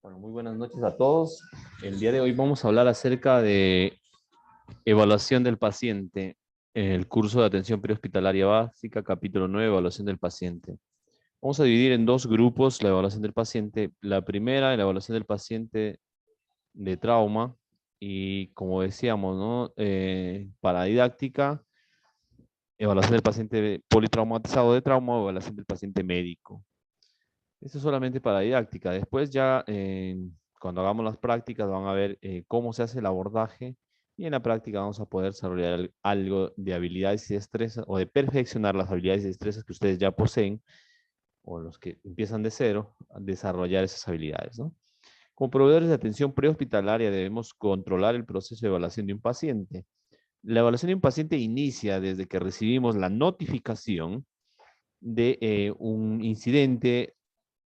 Bueno, muy buenas noches a todos. El día de hoy vamos a hablar acerca de evaluación del paciente en el curso de atención prehospitalaria básica, capítulo 9, evaluación del paciente. Vamos a dividir en dos grupos la evaluación del paciente. La primera, la evaluación del paciente de trauma y, como decíamos, ¿no? Para didáctica, evaluación del paciente politraumatizado de trauma o evaluación del paciente médico. Esto es solamente para didáctica. Después ya, cuando hagamos las prácticas, van a ver cómo se hace el abordaje y en la práctica vamos a poder desarrollar algo de habilidades y destrezas o de perfeccionar las habilidades y destrezas que ustedes ya poseen o los que empiezan de cero, a desarrollar esas habilidades, ¿no? Como proveedores de atención prehospitalaria debemos controlar el proceso de evaluación de un paciente. La evaluación de un paciente inicia desde que recibimos la notificación de un incidente.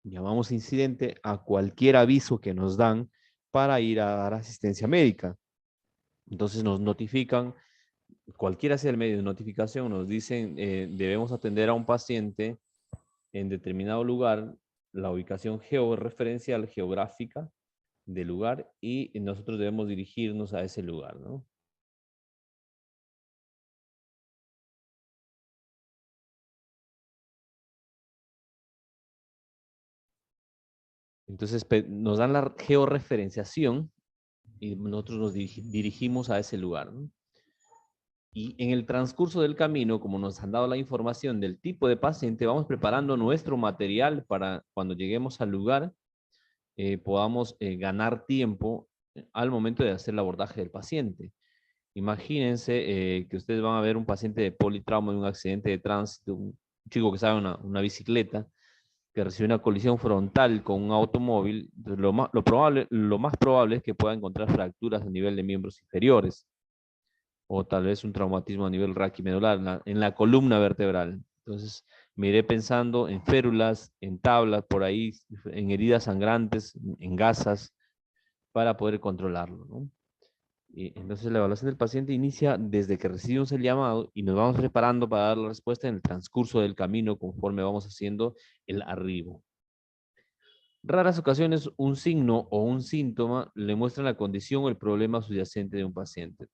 Llamamos incidente a cualquier aviso que nos dan para ir a dar asistencia médica. Entonces nos notifican, cualquiera sea el medio de notificación, nos dicen debemos atender a un paciente en determinado lugar, la ubicación georreferencial, geográfica del lugar, y nosotros debemos dirigirnos a ese lugar, ¿no? Entonces nos dan la georreferenciación y nosotros nos dirigimos a ese lugar, ¿no? Y en el transcurso del camino, como nos han dado la información del tipo de paciente, vamos preparando nuestro material para cuando lleguemos al lugar, podamos ganar tiempo al momento de hacer el abordaje del paciente. Imagínense que ustedes van a ver un paciente de politrauma en un accidente de tránsito, un chico que sabe una bicicleta, que recibe una colisión frontal con un automóvil. Entonces, lo más probable es que pueda encontrar fracturas a nivel de miembros inferiores o tal vez un traumatismo a nivel raquimedular, en la columna vertebral. Entonces, me iré pensando en férulas, en tablas, por ahí, en heridas sangrantes, en gasas, para poder controlarlo, ¿no? Y entonces, la evaluación del paciente inicia desde que recibimos el llamado y nos vamos preparando para dar la respuesta en el transcurso del camino conforme vamos haciendo el arribo. Raras ocasiones, un signo o un síntoma le muestran la condición o el problema subyacente de un paciente.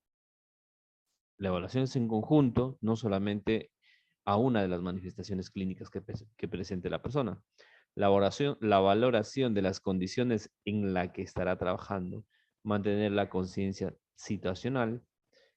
La evaluación es en conjunto, no solamente a una de las manifestaciones clínicas que presente la persona. La valoración de las condiciones en las que estará trabajando, mantener la conciencia situacional.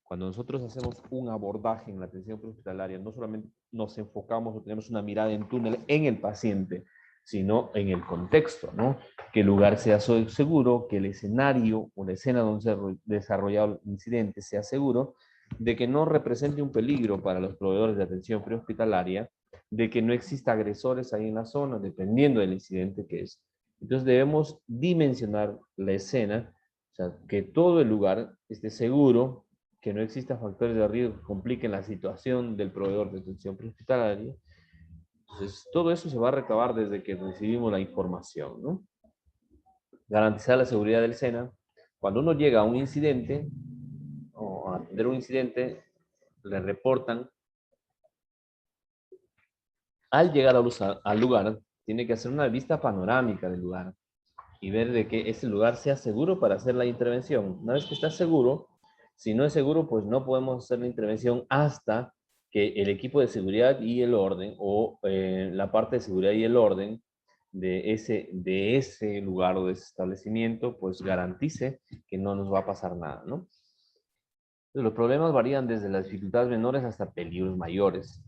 Cuando nosotros hacemos un abordaje en la atención prehospitalaria, no solamente nos enfocamos o tenemos una mirada en túnel en el paciente, sino en el contexto, ¿no? Que el lugar sea seguro, que el escenario o la escena donde se ha desarrollado el incidente sea seguro, de que no represente un peligro para los proveedores de atención prehospitalaria, de que no exista agresores ahí en la zona, dependiendo del incidente que es. Entonces debemos dimensionar la escena, o sea, que todo el lugar esté seguro, que no exista factores de riesgo que compliquen la situación del proveedor de atención prehospitalaria. Entonces, todo eso se va a recabar desde que recibimos la información, ¿no? Garantizar la seguridad del SENA. Cuando uno llega a un incidente o a atender un incidente, le reportan. Al llegar al lugar, tiene que hacer una vista panorámica del lugar y ver de que ese lugar sea seguro para hacer la intervención. Una vez que está seguro, si no es seguro, pues no podemos hacer la intervención hasta que el equipo de seguridad y el orden, o la parte de seguridad y el orden de ese lugar o de ese establecimiento, pues garantice que no nos va a pasar nada, ¿no? Los problemas varían desde las dificultades menores hasta peligros mayores.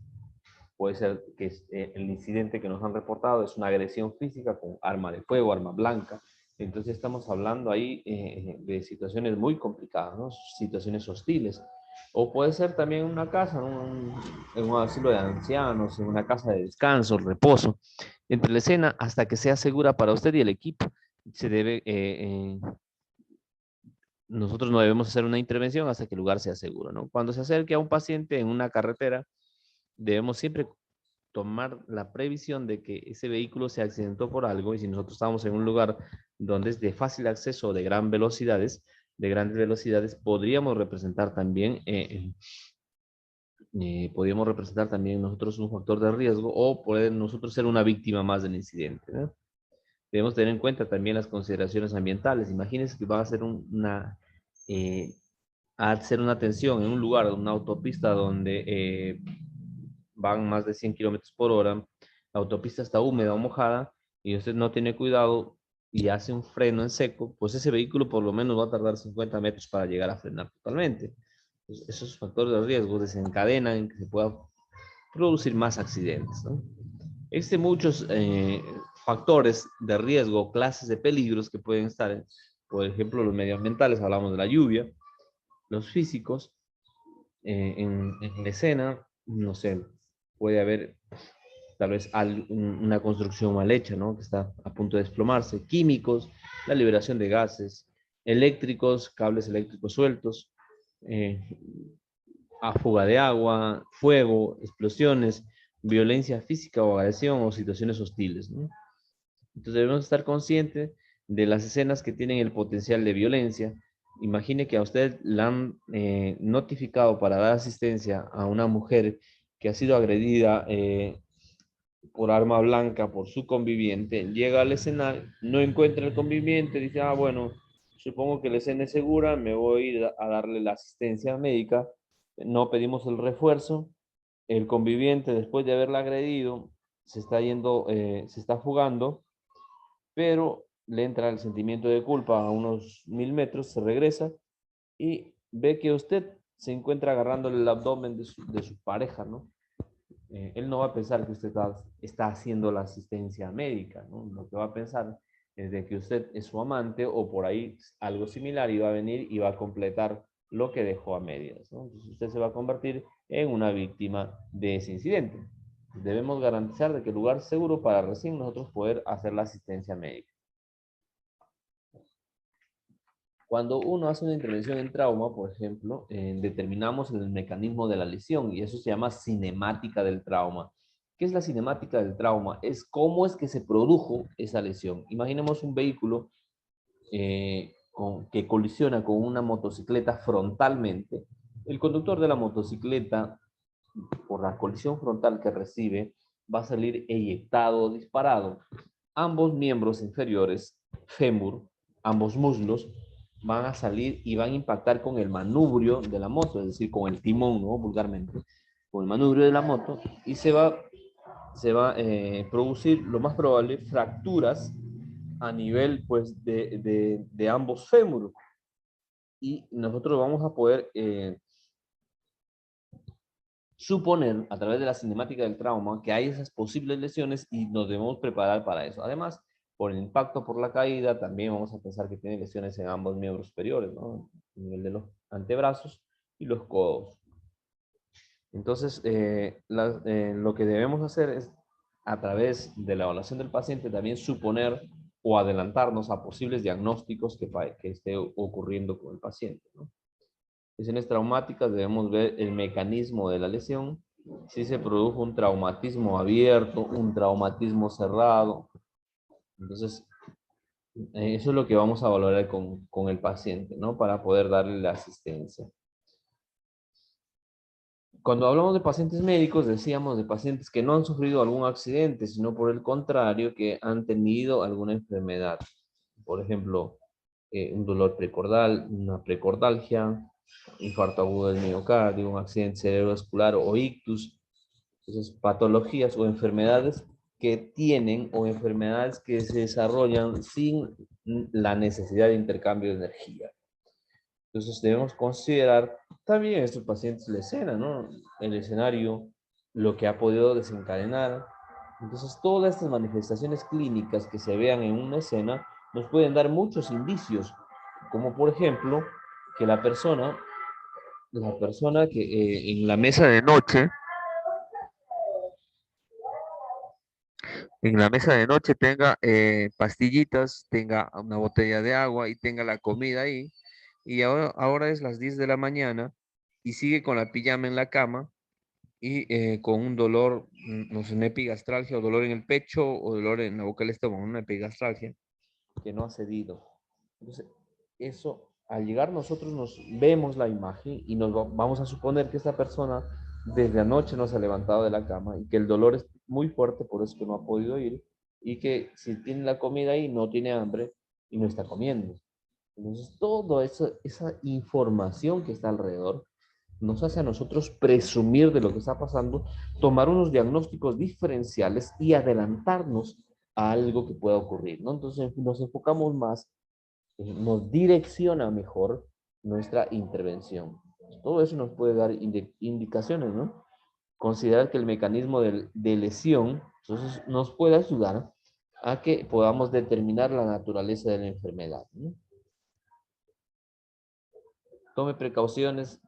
Puede ser que el incidente que nos han reportado es una agresión física con arma de fuego, arma blanca. Entonces estamos hablando ahí de situaciones muy complicadas, ¿no? Situaciones hostiles. O puede ser también una casa, ¿no? En un asilo de ancianos, en una casa de descanso, reposo. Entre la escena, hasta que sea segura para usted y el equipo, se debe, nosotros no debemos hacer una intervención hasta que el lugar sea seguro, ¿no? Cuando se acerque a un paciente en una carretera, debemos siempre tomar la previsión de que ese vehículo se accidentó por algo, y si nosotros estamos en un lugar donde es de fácil acceso de grandes velocidades, podríamos representar también nosotros un factor de riesgo o poder nosotros ser una víctima más del incidente, ¿no? debemos tener en cuenta también las consideraciones ambientales. Imagínense que va a hacer a hacer una atención en un lugar, una autopista donde van más de 100 kilómetros por hora, la autopista está húmeda o mojada y usted no tiene cuidado y hace un freno en seco, pues ese vehículo por lo menos va a tardar 50 metros para llegar a frenar totalmente. Pues esos factores de riesgo desencadenan en que se pueda producir más accidentes, ¿no? Existen muchos factores de riesgo, clases de peligros que pueden estar, por ejemplo, los medioambientales, hablamos de la lluvia, los físicos, en la escena, no sé, puede haber tal vez una construcción mal hecha, ¿no? Que está a punto de desplomarse, químicos, la liberación de gases, eléctricos, cables eléctricos sueltos, eh, a fuga de agua, fuego, explosiones, violencia física o agresión o situaciones hostiles, ¿no? Entonces debemos estar conscientes de las escenas que tienen el potencial de violencia. Imagine que a usted la han notificado para dar asistencia a una mujer que ha sido agredida por arma blanca por su conviviente. Llega al escenario, no encuentra el conviviente, dice, ah, bueno, supongo que la escena es segura, me voy a ir a darle la asistencia médica. No pedimos el refuerzo. El conviviente, después de haberla agredido, se está yendo, se está fugando, pero le entra el sentimiento de culpa a unos 1000 metros, se regresa y ve que usted se encuentra agarrándole el abdomen de su pareja, ¿no? Él no va a pensar que usted está haciendo la asistencia médica, ¿no? Lo que va a pensar es de que usted es su amante o por ahí algo similar y va a venir y va a completar lo que dejó a medias, ¿no? Entonces usted se va a convertir en una víctima de ese incidente. Debemos garantizar de que el lugar es seguro para recién nosotros poder hacer la asistencia médica. Cuando uno hace una intervención en trauma, por ejemplo, determinamos el mecanismo de la lesión y eso se llama cinemática del trauma. ¿Qué es la cinemática del trauma? Es cómo es que se produjo esa lesión. Imaginemos un vehículo que colisiona con una motocicleta frontalmente. El conductor de la motocicleta, por la colisión frontal que recibe, va a salir eyectado o disparado. Ambos miembros inferiores, fémur, ambos muslos, van a salir y van a impactar con el manubrio de la moto, es decir, con el timón, ¿no? Vulgarmente, con el manubrio de la moto, y se va a producir, lo más probable, fracturas a nivel, pues, de ambos fémuros. Y nosotros vamos a poder suponer, a través de la cinemática del trauma, que hay esas posibles lesiones y nos debemos preparar para eso. Además, por el impacto por la caída, también vamos a pensar que tiene lesiones en ambos miembros superiores, ¿no? A nivel de los antebrazos y los codos. Entonces, lo que debemos hacer es, a través de la evaluación del paciente, también suponer o adelantarnos a posibles diagnósticos que esté ocurriendo con el paciente, ¿no? Lesiones traumáticas, debemos ver el mecanismo de la lesión, si se produjo un traumatismo abierto, un traumatismo cerrado. Entonces, eso es lo que vamos a valorar con el paciente, ¿no? Para poder darle la asistencia. Cuando hablamos de pacientes médicos, decíamos de pacientes que no han sufrido algún accidente, sino por el contrario, que han tenido alguna enfermedad. Por ejemplo, un dolor precordal, una precordalgia, infarto agudo del miocardio, un accidente cerebrovascular o ictus. Entonces, patologías o enfermedades que tienen o enfermedades que se desarrollan sin la necesidad de intercambio de energía. Entonces debemos considerar también estos pacientes la escena, ¿no? El escenario, lo que ha podido desencadenar. Entonces todas estas manifestaciones clínicas que se vean en una escena nos pueden dar muchos indicios, como por ejemplo que la persona que en la mesa de noche, tenga pastillitas, tenga una botella de agua y tenga la comida ahí. Y ahora es las 10 de la mañana y sigue con la pijama en la cama y con un dolor, no sé, una epigastralgia o dolor en el pecho o dolor en la boca del estómago, una epigastralgia que no ha cedido. Entonces, eso, al llegar nosotros nos vemos la imagen y vamos a suponer que esta persona desde anoche no se ha levantado de la cama y que el dolor es muy fuerte, por eso que no ha podido ir. y que si tiene la comida ahí no tiene hambre y no está comiendo. Entonces, toda esa información que está alrededor nos hace a nosotros presumir de lo que está pasando, tomar unos diagnósticos diferenciales y adelantarnos a algo que pueda ocurrir, ¿no? Entonces, nos enfocamos más, nos direcciona mejor nuestra intervención. Todo eso nos puede dar indicaciones, ¿no? Considerar que el mecanismo de lesión entonces, nos puede ayudar a que podamos determinar la naturaleza de la enfermedad, ¿no? Tome precauciones,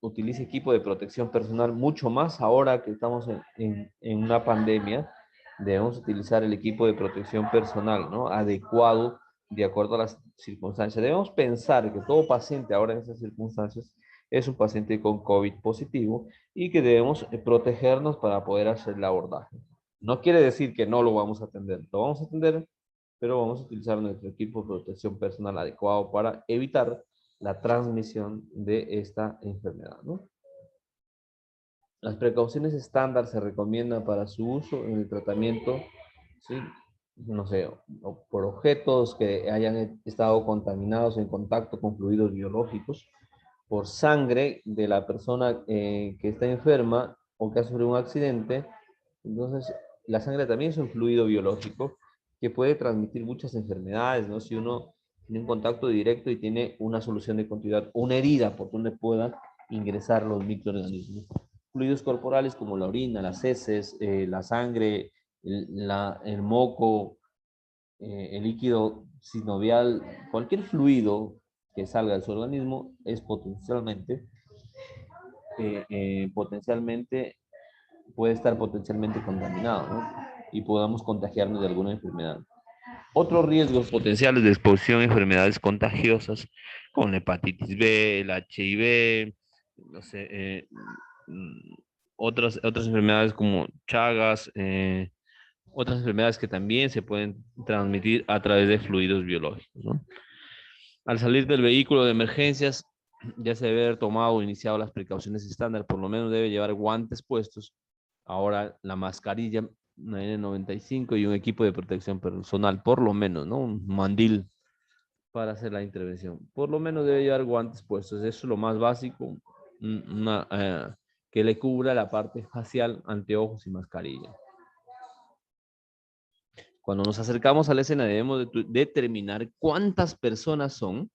utilice equipo de protección personal, mucho más ahora que estamos en una pandemia, debemos utilizar el equipo de protección personal, ¿no? Adecuado de acuerdo a las circunstancias. Debemos pensar que todo paciente ahora en estas circunstancias es un paciente con COVID positivo y que debemos protegernos para poder hacer el abordaje. No quiere decir que no lo vamos a atender, lo vamos a atender, pero vamos a utilizar nuestro equipo de protección personal adecuado para evitar la transmisión de esta enfermedad, ¿no? Las precauciones estándar se recomiendan para su uso en el tratamiento, ¿sí? No sé, por objetos que hayan estado contaminados en contacto con fluidos biológicos, por sangre de la persona que está enferma o que ha sufrido un accidente. Entonces, la sangre también es un fluido biológico que puede transmitir muchas enfermedades, ¿no? Si uno tiene un contacto directo y tiene una solución de continuidad, una herida por donde puedan ingresar los microorganismos. Fluidos corporales como la orina, las heces, la sangre, el moco, el líquido sinovial, cualquier fluido que salga de su organismo es potencialmente puede estar potencialmente contaminado, ¿no? Y podamos contagiarnos de alguna enfermedad. Otros riesgos potenciales de exposición a enfermedades contagiosas, como la hepatitis B, el HIV, no sé, otras enfermedades como Chagas, otras enfermedades que también se pueden transmitir a través de fluidos biológicos, ¿no? Al salir del vehículo de emergencias, ya se debe haber tomado o iniciado las precauciones estándar, por lo menos debe llevar guantes puestos, ahora la mascarilla, una N95 y un equipo de protección personal, por lo menos, ¿no? Un mandil para hacer la intervención. Por lo menos debe llevar guantes puestos, eso es lo más básico, que le cubra la parte facial, anteojos y mascarilla. Cuando nos acercamos a la escena debemos determinar cuántas personas son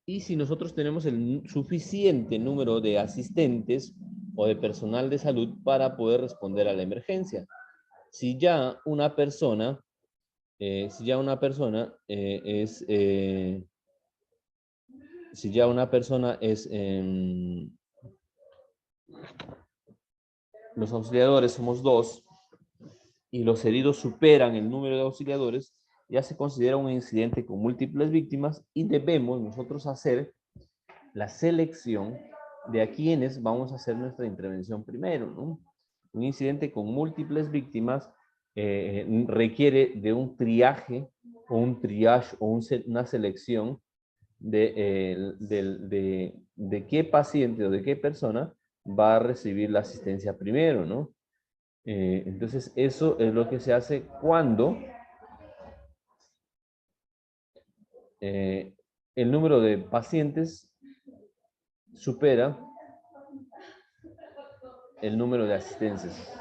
y si nosotros tenemos el suficiente número de asistentes o de personal de salud para poder responder a la emergencia. Si ya una persona, si ya una persona es, si ya una persona es, los auxiliadores somos dos y los heridos superan el número de auxiliadores, ya se considera un incidente con múltiples víctimas y debemos nosotros hacer la selección de a quienes vamos a hacer nuestra intervención primero, ¿no? Un incidente con múltiples víctimas requiere de un triaje o un triage o una selección de qué paciente o de qué persona va a recibir la asistencia primero, ¿no? Entonces, eso es lo que se hace cuando el número de pacientes supera el número de asistencias.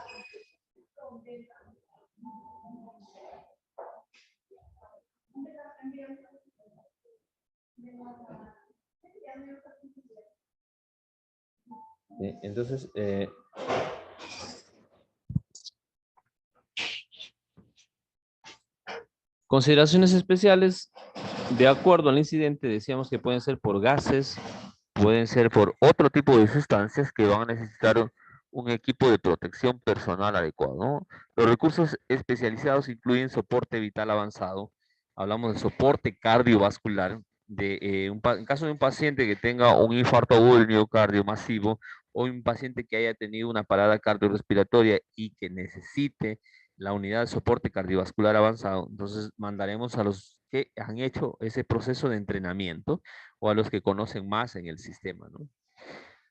Entonces, consideraciones especiales, de acuerdo al incidente, decíamos que pueden ser por gases, pueden ser por otro tipo de sustancias que van a necesitar un equipo de protección personal adecuado, ¿no? Los recursos especializados incluyen soporte vital avanzado, hablamos de soporte cardiovascular, en caso de un paciente que tenga un infarto agudo del miocardio masivo o un paciente que haya tenido una parada cardiorrespiratoria y que necesite la unidad de soporte cardiovascular avanzado, entonces mandaremos a los que han hecho ese proceso de entrenamiento o a los que conocen más en el sistema, ¿no?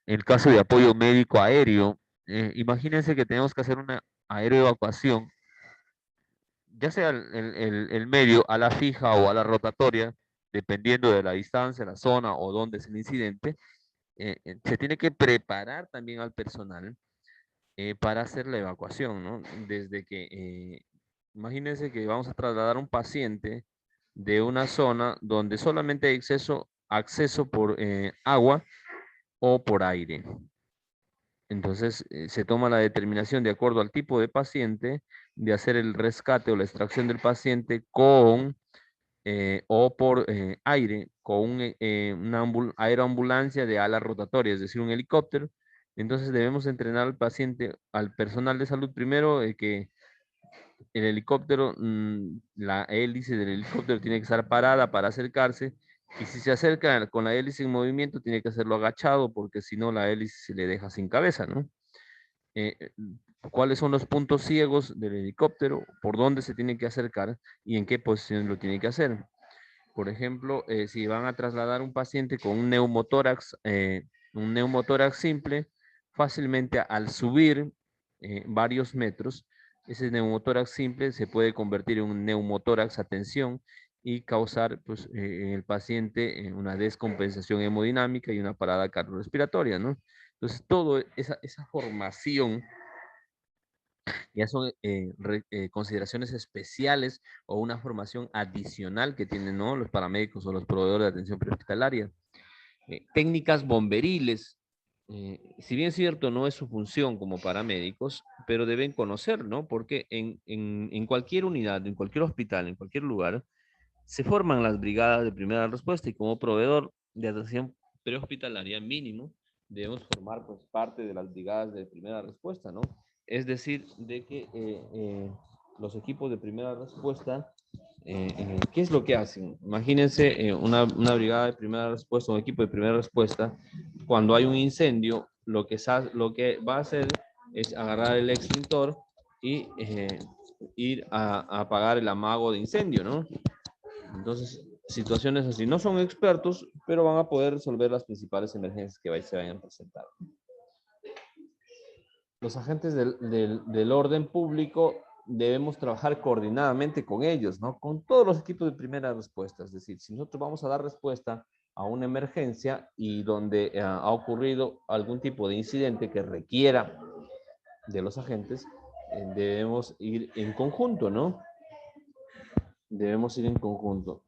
En el caso de apoyo médico aéreo, imagínense que tenemos que hacer una aeroevacuación ya sea el medio a la fija o a la rotatoria, dependiendo de la distancia, la zona o dónde es el incidente, se tiene que preparar también al personal para hacer la evacuación, ¿no? Desde que, imagínense que vamos a trasladar a un paciente de una zona donde solamente hay acceso por agua o por aire. Entonces, se toma la determinación de acuerdo al tipo de paciente de hacer el rescate o la extracción del paciente con o por aire, con una aeroambulancia de ala rotatoria, es decir, un helicóptero. Entonces debemos entrenar al paciente, al personal de salud primero, que el helicóptero, la hélice del helicóptero tiene que estar parada para acercarse, y si se acerca con la hélice en movimiento, tiene que hacerlo agachado, porque si no, la hélice se le deja sin cabeza, ¿no? Eh, eh, ¿Cuáles son los puntos ciegos del helicóptero? ¿Por dónde se tiene que acercar? ¿Y en qué posición lo tiene que hacer? Por ejemplo, si van a trasladar un paciente con un neumotórax simple, fácilmente al subir varios metros, ese neumotórax simple se puede convertir en un neumotórax a tensión y causar pues, en el paciente una descompensación hemodinámica y una parada cardiorrespiratoria, ¿no? Entonces, toda esa formación ya son consideraciones especiales o una formación adicional que tienen, ¿no?, los paramédicos o los proveedores de atención prehospitalaria. Técnicas bomberiles, si bien es cierto, no es su función como paramédicos, pero deben conocer, ¿no? Porque en cualquier unidad, en cualquier hospital, en cualquier lugar, se forman las brigadas de primera respuesta, y como proveedor de atención prehospitalaria mínimo debemos formar pues parte de las brigadas de primera respuesta, ¿no? Es decir, de que los equipos de primera respuesta, ¿qué es lo que hacen? Imagínense una brigada de primera respuesta, un equipo de primera respuesta, cuando hay un incendio, lo que va a hacer es agarrar el extintor y ir a apagar el amago de incendio, ¿no? Entonces, situaciones así. No son expertos, pero van a poder resolver las principales emergencias que se vayan a presentar. Los agentes del orden público debemos trabajar coordinadamente con ellos, ¿no? Con todos los equipos de primera respuesta. Es decir, si nosotros vamos a dar respuesta a una emergencia y donde ha ocurrido algún tipo de incidente que requiera de los agentes, debemos ir en conjunto, ¿no? Debemos ir en conjunto.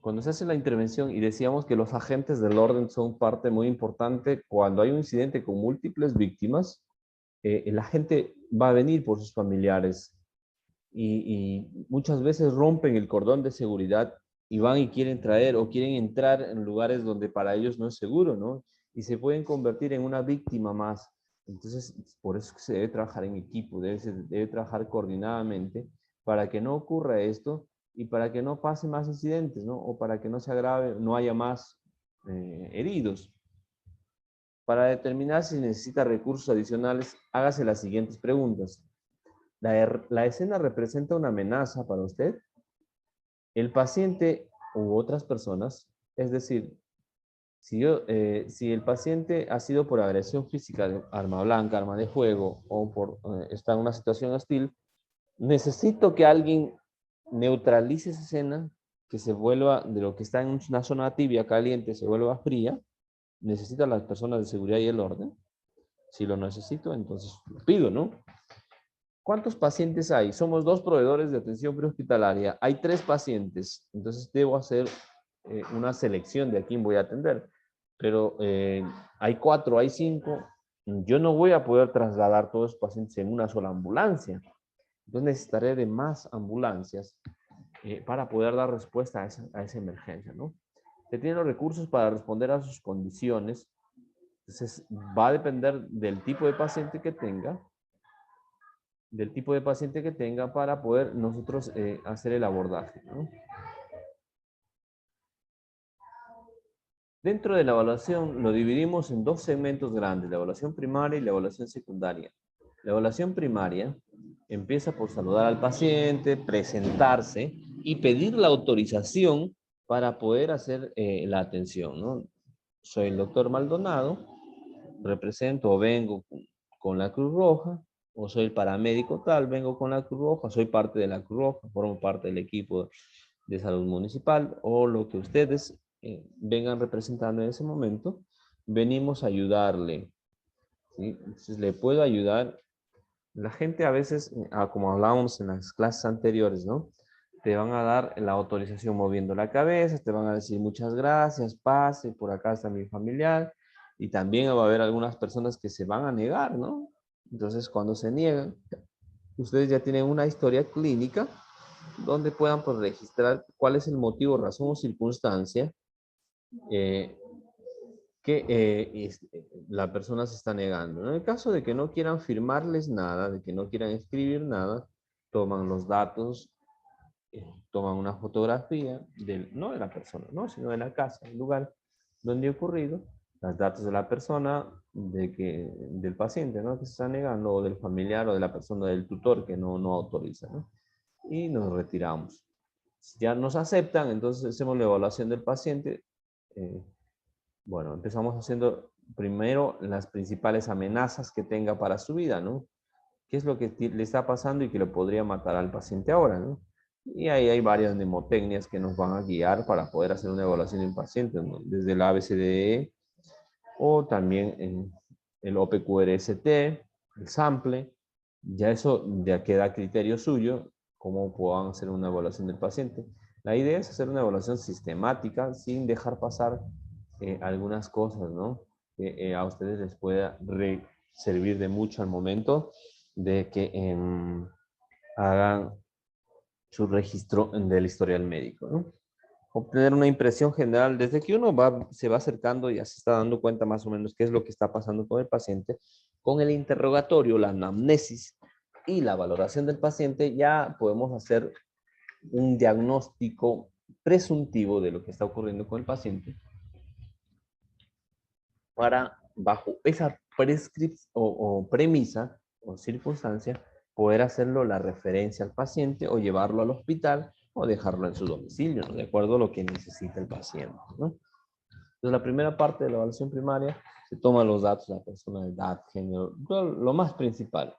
Cuando se hace la intervención, y decíamos que los agentes del orden son parte muy importante, cuando hay un incidente con múltiples víctimas, la gente va a venir por sus familiares, y muchas veces rompen el cordón de seguridad y van y quieren traer o quieren entrar en lugares donde para ellos no es seguro, ¿no? Y se pueden convertir en una víctima más. Entonces, por eso se debe trabajar en equipo, debe trabajar coordinadamente para que no ocurra esto y para que no pase más incidentes, ¿no? O para que no se agrave, no haya más heridos. Para determinar si necesita recursos adicionales, hágase las siguientes preguntas. ¿La escena representa una amenaza para usted? El paciente u otras personas, es decir, si el paciente ha sido por agresión física de arma blanca, arma de fuego, o está en una situación hostil, necesito que alguien neutralice esa escena, que se vuelva de lo que está en una zona tibia, caliente, se vuelva fría. Necesito a las personas de seguridad y el orden. Si lo necesito, entonces lo pido, ¿no? ¿Cuántos pacientes hay? Somos 2 proveedores de atención prehospitalaria. Hay 3 pacientes. Entonces debo hacer una selección de a quién voy a atender. Pero hay 4, hay 5. Yo no voy a poder trasladar todos los pacientes en una sola ambulancia. Entonces necesitaré de más ambulancias para poder dar respuesta a esa emergencia, ¿no? Se tienen los recursos para responder a sus condiciones. Entonces va a depender del tipo de paciente que tenga del tipo de paciente que tenga para poder nosotros hacer el abordaje, ¿no? Dentro de la evaluación lo dividimos en dos segmentos grandes, la evaluación primaria y la evaluación secundaria. La evaluación primaria empieza por saludar al paciente, presentarse y pedir la autorización para poder hacer la atención, ¿no? Soy el doctor Maldonado, represento o vengo con la Cruz Roja, o soy el paramédico tal, vengo con la Cruz Roja, soy parte de la Cruz Roja, formo parte del equipo de salud municipal, o lo que ustedes vengan representando en ese momento, venimos a ayudarle, ¿sí? Entonces, le puedo ayudar. La gente a veces, como hablábamos en las clases anteriores, ¿no? Te van a dar la autorización moviendo la cabeza, te van a decir muchas gracias, pase, por acá está mi familiar, y también va a haber algunas personas que se van a negar, ¿no? Entonces, cuando se niegan, ustedes ya tienen una historia clínica donde puedan pues, registrar cuál es el motivo, razón o circunstancia eh, que la persona se está negando. En el caso de que no quieran firmarles nada, de que no quieran escribir nada, toman los datos, toman una fotografía, no de la persona, ¿no? Sino de la casa, el lugar donde ha ocurrido, los datos de la persona, del paciente, ¿no? Que se está negando, o del familiar, o de la persona, del tutor que no autoriza, ¿no? Y nos retiramos. Si ya nos aceptan, entonces hacemos la evaluación del paciente. Bueno, empezamos haciendo primero las principales amenazas que tenga para su vida, ¿no? ¿Qué es lo que le está pasando y que le podría matar al paciente ahora, ¿no? Y ahí hay varias mnemotecnias que nos van a guiar para poder hacer una evaluación de un paciente, ¿no? Desde el ABCDE o también en el OPQRST, el sample. Ya eso ya queda a criterio suyo, cómo puedan hacer una evaluación del paciente. La idea es hacer una evaluación sistemática sin dejar pasar algunas cosas, ¿no? Que a ustedes les pueda servir de mucho al momento de que hagan su registro del historial médico, ¿no? Obtener una impresión general, desde que uno se va acercando, ya se está dando cuenta más o menos qué es lo que está pasando con el paciente, con el interrogatorio, la anamnesis y la valoración del paciente, ya podemos hacer un diagnóstico presuntivo de lo que está ocurriendo con el paciente para, bajo esa prescripción o premisa o circunstancia, poder hacerlo la referencia al paciente o llevarlo al hospital o dejarlo en su domicilio, ¿no? De acuerdo a lo que necesita el paciente, ¿no? Entonces, la primera parte de la evaluación primaria se toman los datos de la persona, edad, género, lo más principal.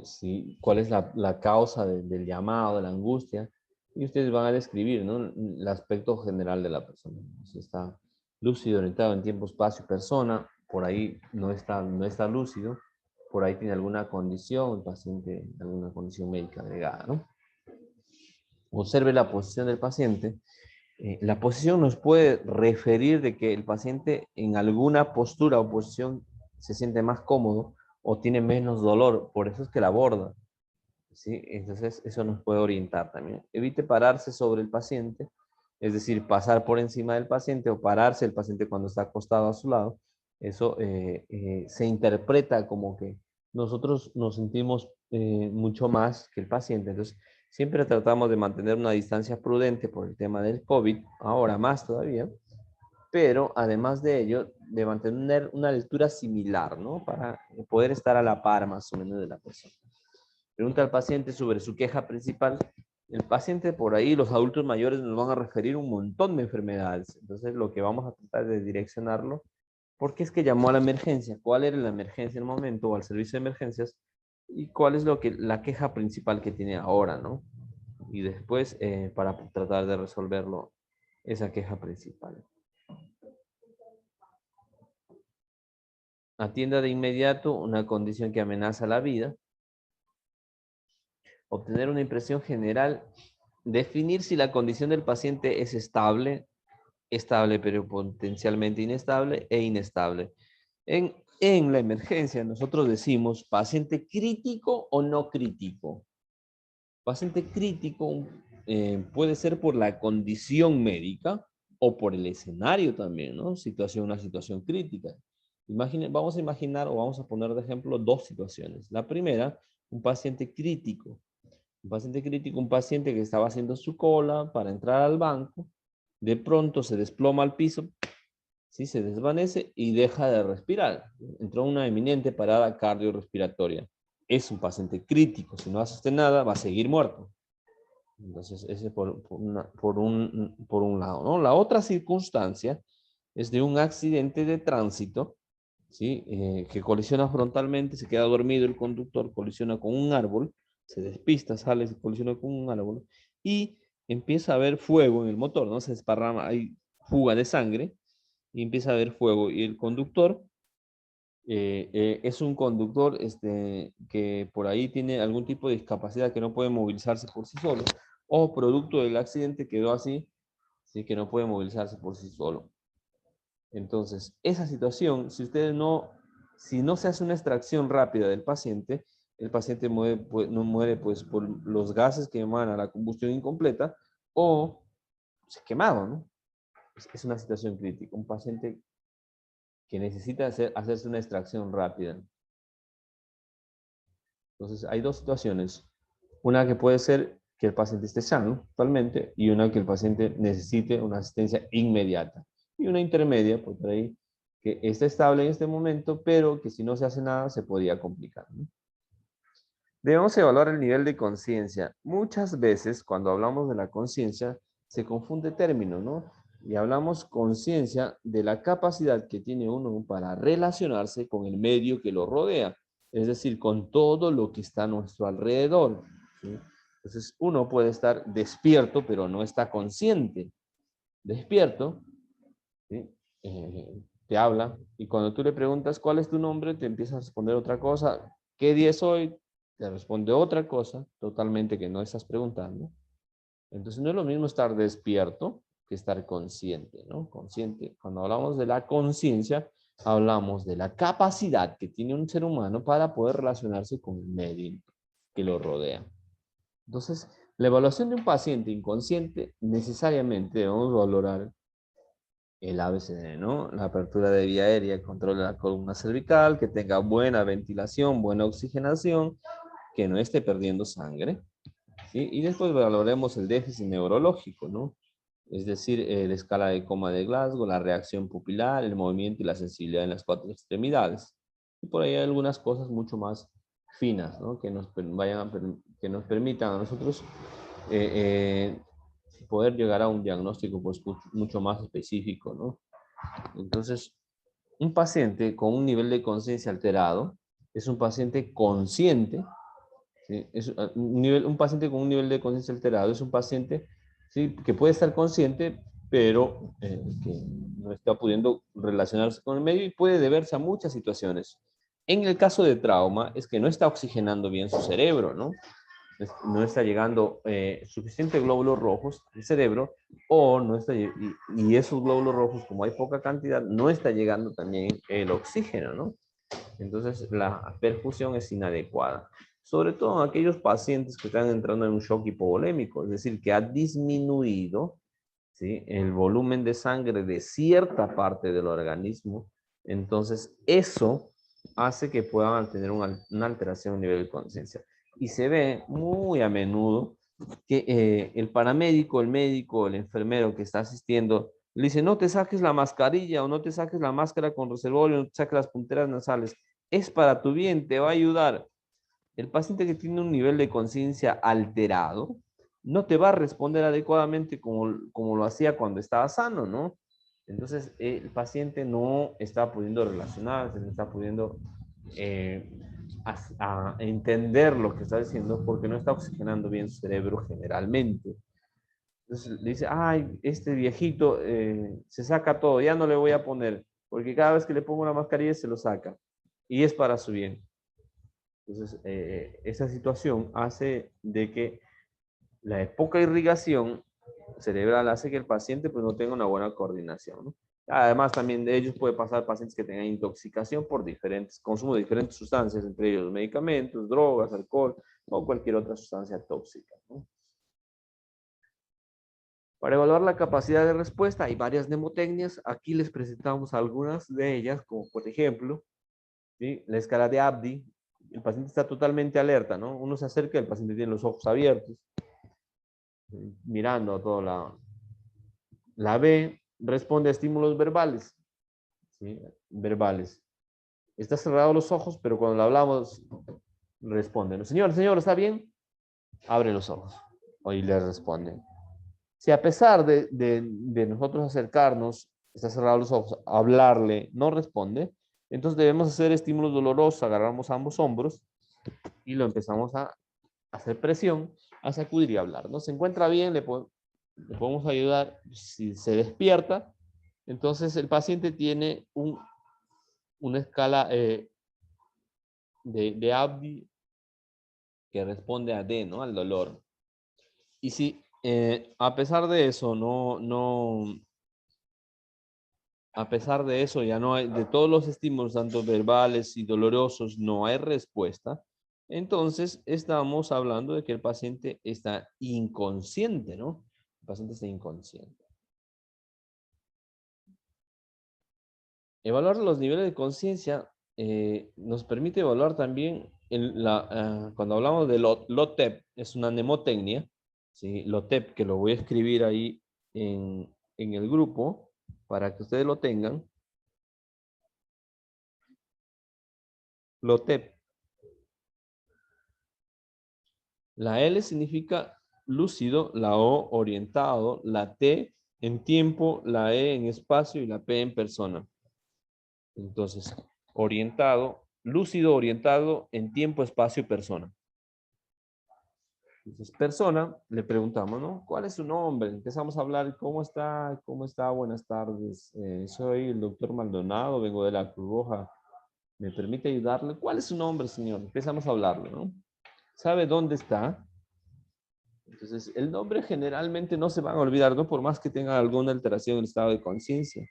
Sí, cuál es la causa del llamado, de la angustia, y ustedes van a describir, ¿no? El aspecto general de la persona. Si está lúcido, orientado en tiempo, espacio, persona, por ahí no está lúcido, por ahí tiene alguna condición, el paciente, alguna condición médica agregada, ¿no? Observe la posición del paciente. La posición nos puede referir de que el paciente en alguna postura o posición se siente más cómodo o tiene menos dolor, por eso es que la aborda, ¿sí? Entonces eso nos puede orientar también. Evite pararse sobre el paciente, es decir, pasar por encima del paciente o pararse el paciente cuando está acostado a su lado. Eso se interpreta como que nosotros nos sentimos mucho más que el paciente. Entonces, siempre tratamos de mantener una distancia prudente por el tema del COVID, ahora más todavía, pero además de ello, de mantener una altura similar, ¿no? Para poder estar a la par más o menos de la persona. Pregunta al paciente sobre su queja principal. El paciente por ahí, los adultos mayores nos van a referir un montón de enfermedades. Entonces, lo que vamos a tratar de direccionarlo, ¿por qué es que llamó a la emergencia? ¿Cuál era la emergencia en el momento o al servicio de emergencias? ¿Y cuál es la queja principal que tiene ahora, ¿no? Y después, para tratar de resolverlo, esa queja principal. Atienda de inmediato una condición que amenaza la vida. Obtener una impresión general. Definir si la condición del paciente es estable pero potencialmente inestable e inestable. En la emergencia nosotros decimos paciente crítico o no crítico. Paciente crítico puede ser por la condición médica o por el escenario también, ¿no? Una situación crítica. Vamos a imaginar o vamos a poner de ejemplo dos situaciones. La primera, Un paciente crítico. Un paciente crítico, un paciente que estaba haciendo su cola para entrar al banco, de pronto se desploma al piso, ¿sí? Se desvanece y deja de respirar. Entró una eminente parada cardiorrespiratoria. Es un paciente crítico. Si no hace nada, va a seguir muerto. Entonces, ese por un lado, ¿no? La otra circunstancia es de un accidente de tránsito, ¿sí? Que colisiona frontalmente, se queda dormido el conductor, colisiona con un árbol, se despista, sale, se colisiona con un árbol y empieza a haber fuego en el motor, ¿no? Se desparrama, hay fuga de sangre y empieza a haber fuego y el conductor es un conductor que por ahí tiene algún tipo de discapacidad que no puede movilizarse por sí solo o producto del accidente quedó así, ¿sí? Que no puede movilizarse por sí solo. Entonces, esa situación, si no se hace una extracción rápida del paciente, el paciente muere, pues, no muere pues, por los gases que emana la combustión incompleta o se quemado, ¿no? Es una situación crítica. Un paciente que necesita hacerse una extracción rápida. Entonces, hay dos situaciones. Una que puede ser que el paciente esté sano totalmente y una que el paciente necesite una asistencia inmediata. Y una intermedia, por ahí, que está estable en este momento, pero que si no se hace nada se podría complicar, ¿no? Debemos evaluar el nivel de conciencia. Muchas veces, cuando hablamos de la conciencia, se confunde término, ¿no? Y hablamos conciencia de la capacidad que tiene uno para relacionarse con el medio que lo rodea, es decir, con todo lo que está a nuestro alrededor, ¿sí? Entonces, uno puede estar despierto, pero no está consciente. Despierto, ¿sí? Te habla, y cuando tú le preguntas cuál es tu nombre, te empieza a responder otra cosa. ¿Qué día es hoy? Te responde otra cosa totalmente que no estás preguntando. Entonces no es lo mismo estar despierto que estar consciente, ¿no? Consciente. Cuando hablamos de la conciencia, hablamos de la capacidad que tiene un ser humano para poder relacionarse con el medio que lo rodea. Entonces, la evaluación de un paciente inconsciente necesariamente debemos valorar el ABCD, ¿no? La apertura de vía aérea, el control de la columna cervical, que tenga buena ventilación, buena oxigenación, que no esté perdiendo sangre, ¿sí? Y después valoremos el déficit neurológico, ¿no? Es decir, la escala de coma de Glasgow, la reacción pupilar, el movimiento y la sensibilidad en las cuatro extremidades. Y por ahí hay algunas cosas mucho más finas, ¿no? Que que nos permitan a nosotros eh, poder llegar a un diagnóstico pues, mucho más específico, ¿no? Entonces, un paciente con un nivel de conciencia alterado es un paciente consciente, ¿sí? Un paciente con un nivel de conciencia alterado es un paciente, ¿sí? Que puede estar consciente, pero que no está pudiendo relacionarse con el medio y puede deberse a muchas situaciones. En el caso de trauma, es que no está oxigenando bien su cerebro, ¿no? No está llegando suficiente glóbulos rojos al cerebro o no está, y esos glóbulos rojos, como hay poca cantidad, no está llegando también el oxígeno, ¿no? Entonces la perfusión es inadecuada. Sobre todo en aquellos pacientes que están entrando en un shock hipovolémico, es decir, que ha disminuido, ¿sí? El volumen de sangre de cierta parte del organismo. Entonces eso hace que puedan tener una alteración a nivel de conciencia. Y se ve muy a menudo que el paramédico, el médico, el enfermero que está asistiendo, le dice, no te saques la mascarilla o no te saques la máscara con reservorio, no te saques las punteras nasales. Es para tu bien, te va a ayudar. El paciente que tiene un nivel de conciencia alterado no te va a responder adecuadamente como lo hacía cuando estaba sano, ¿no? Entonces, el paciente no está pudiendo relacionarse, no está pudiendo eh, a entender lo que está diciendo porque no está oxigenando bien su cerebro generalmente. Entonces le dice, ay, este viejito se saca todo, ya no le voy a poner, porque cada vez que le pongo una mascarilla se lo saca y es para su bien. Entonces, esa situación hace de que la poca irrigación cerebral hace que el paciente pues, no tenga una buena coordinación, ¿no? Además, también de ellos puede pasar pacientes que tengan intoxicación por consumo de diferentes sustancias, entre ellos medicamentos, drogas, alcohol o cualquier otra sustancia tóxica, ¿no? Para evaluar la capacidad de respuesta hay varias mnemotecnias. Aquí les presentamos algunas de ellas, como por ejemplo, ¿sí? La escala de Abdi, el paciente está totalmente alerta, ¿no? Uno se acerca, el paciente tiene los ojos abiertos, mirando a todo lado. La B responde a estímulos verbales, ¿sí? Verbales. Está cerrado los ojos, pero cuando le hablamos, responde, ¿no? Señor, señor, ¿está bien? Abre los ojos. Y le responden. Si a pesar de nosotros acercarnos, está cerrado los ojos, hablarle, no responde, entonces debemos hacer estímulos dolorosos, agarramos ambos hombros y lo empezamos a hacer presión, a sacudir y hablar. ¿No se encuentra bien? Le podemos ayudar. Si se despierta, entonces el paciente tiene una escala de Abdi que responde a D, ¿no? Al dolor. Y si a pesar de eso a pesar de eso ya no hay, de todos los estímulos, tanto verbales y dolorosos, no hay respuesta, entonces estamos hablando de que el paciente está inconsciente, ¿no? El paciente está inconsciente. Evaluar los niveles de conciencia nos permite evaluar también, cuando hablamos de LOTEP, es una mnemotecnia, ¿sí? LOTEP, que lo voy a escribir ahí en el grupo para que ustedes lo tengan. LOTEP. La L significa lúcido, la O orientado, la T en tiempo, la E en espacio y la P en persona. Entonces, orientado, lúcido, orientado en tiempo, espacio y persona. Entonces, persona, le preguntamos, ¿no? ¿Cuál es su nombre? Empezamos a hablar, ¿cómo está? ¿Cómo está? Buenas tardes. Soy el doctor Maldonado, vengo de la Cruz Roja. ¿Me permite ayudarle? ¿Cuál es su nombre, señor? Empezamos a hablarle, ¿no? ¿Sabe dónde está? Entonces, el nombre generalmente no se van a olvidar, ¿no? Por más que tenga alguna alteración en el estado de conciencia.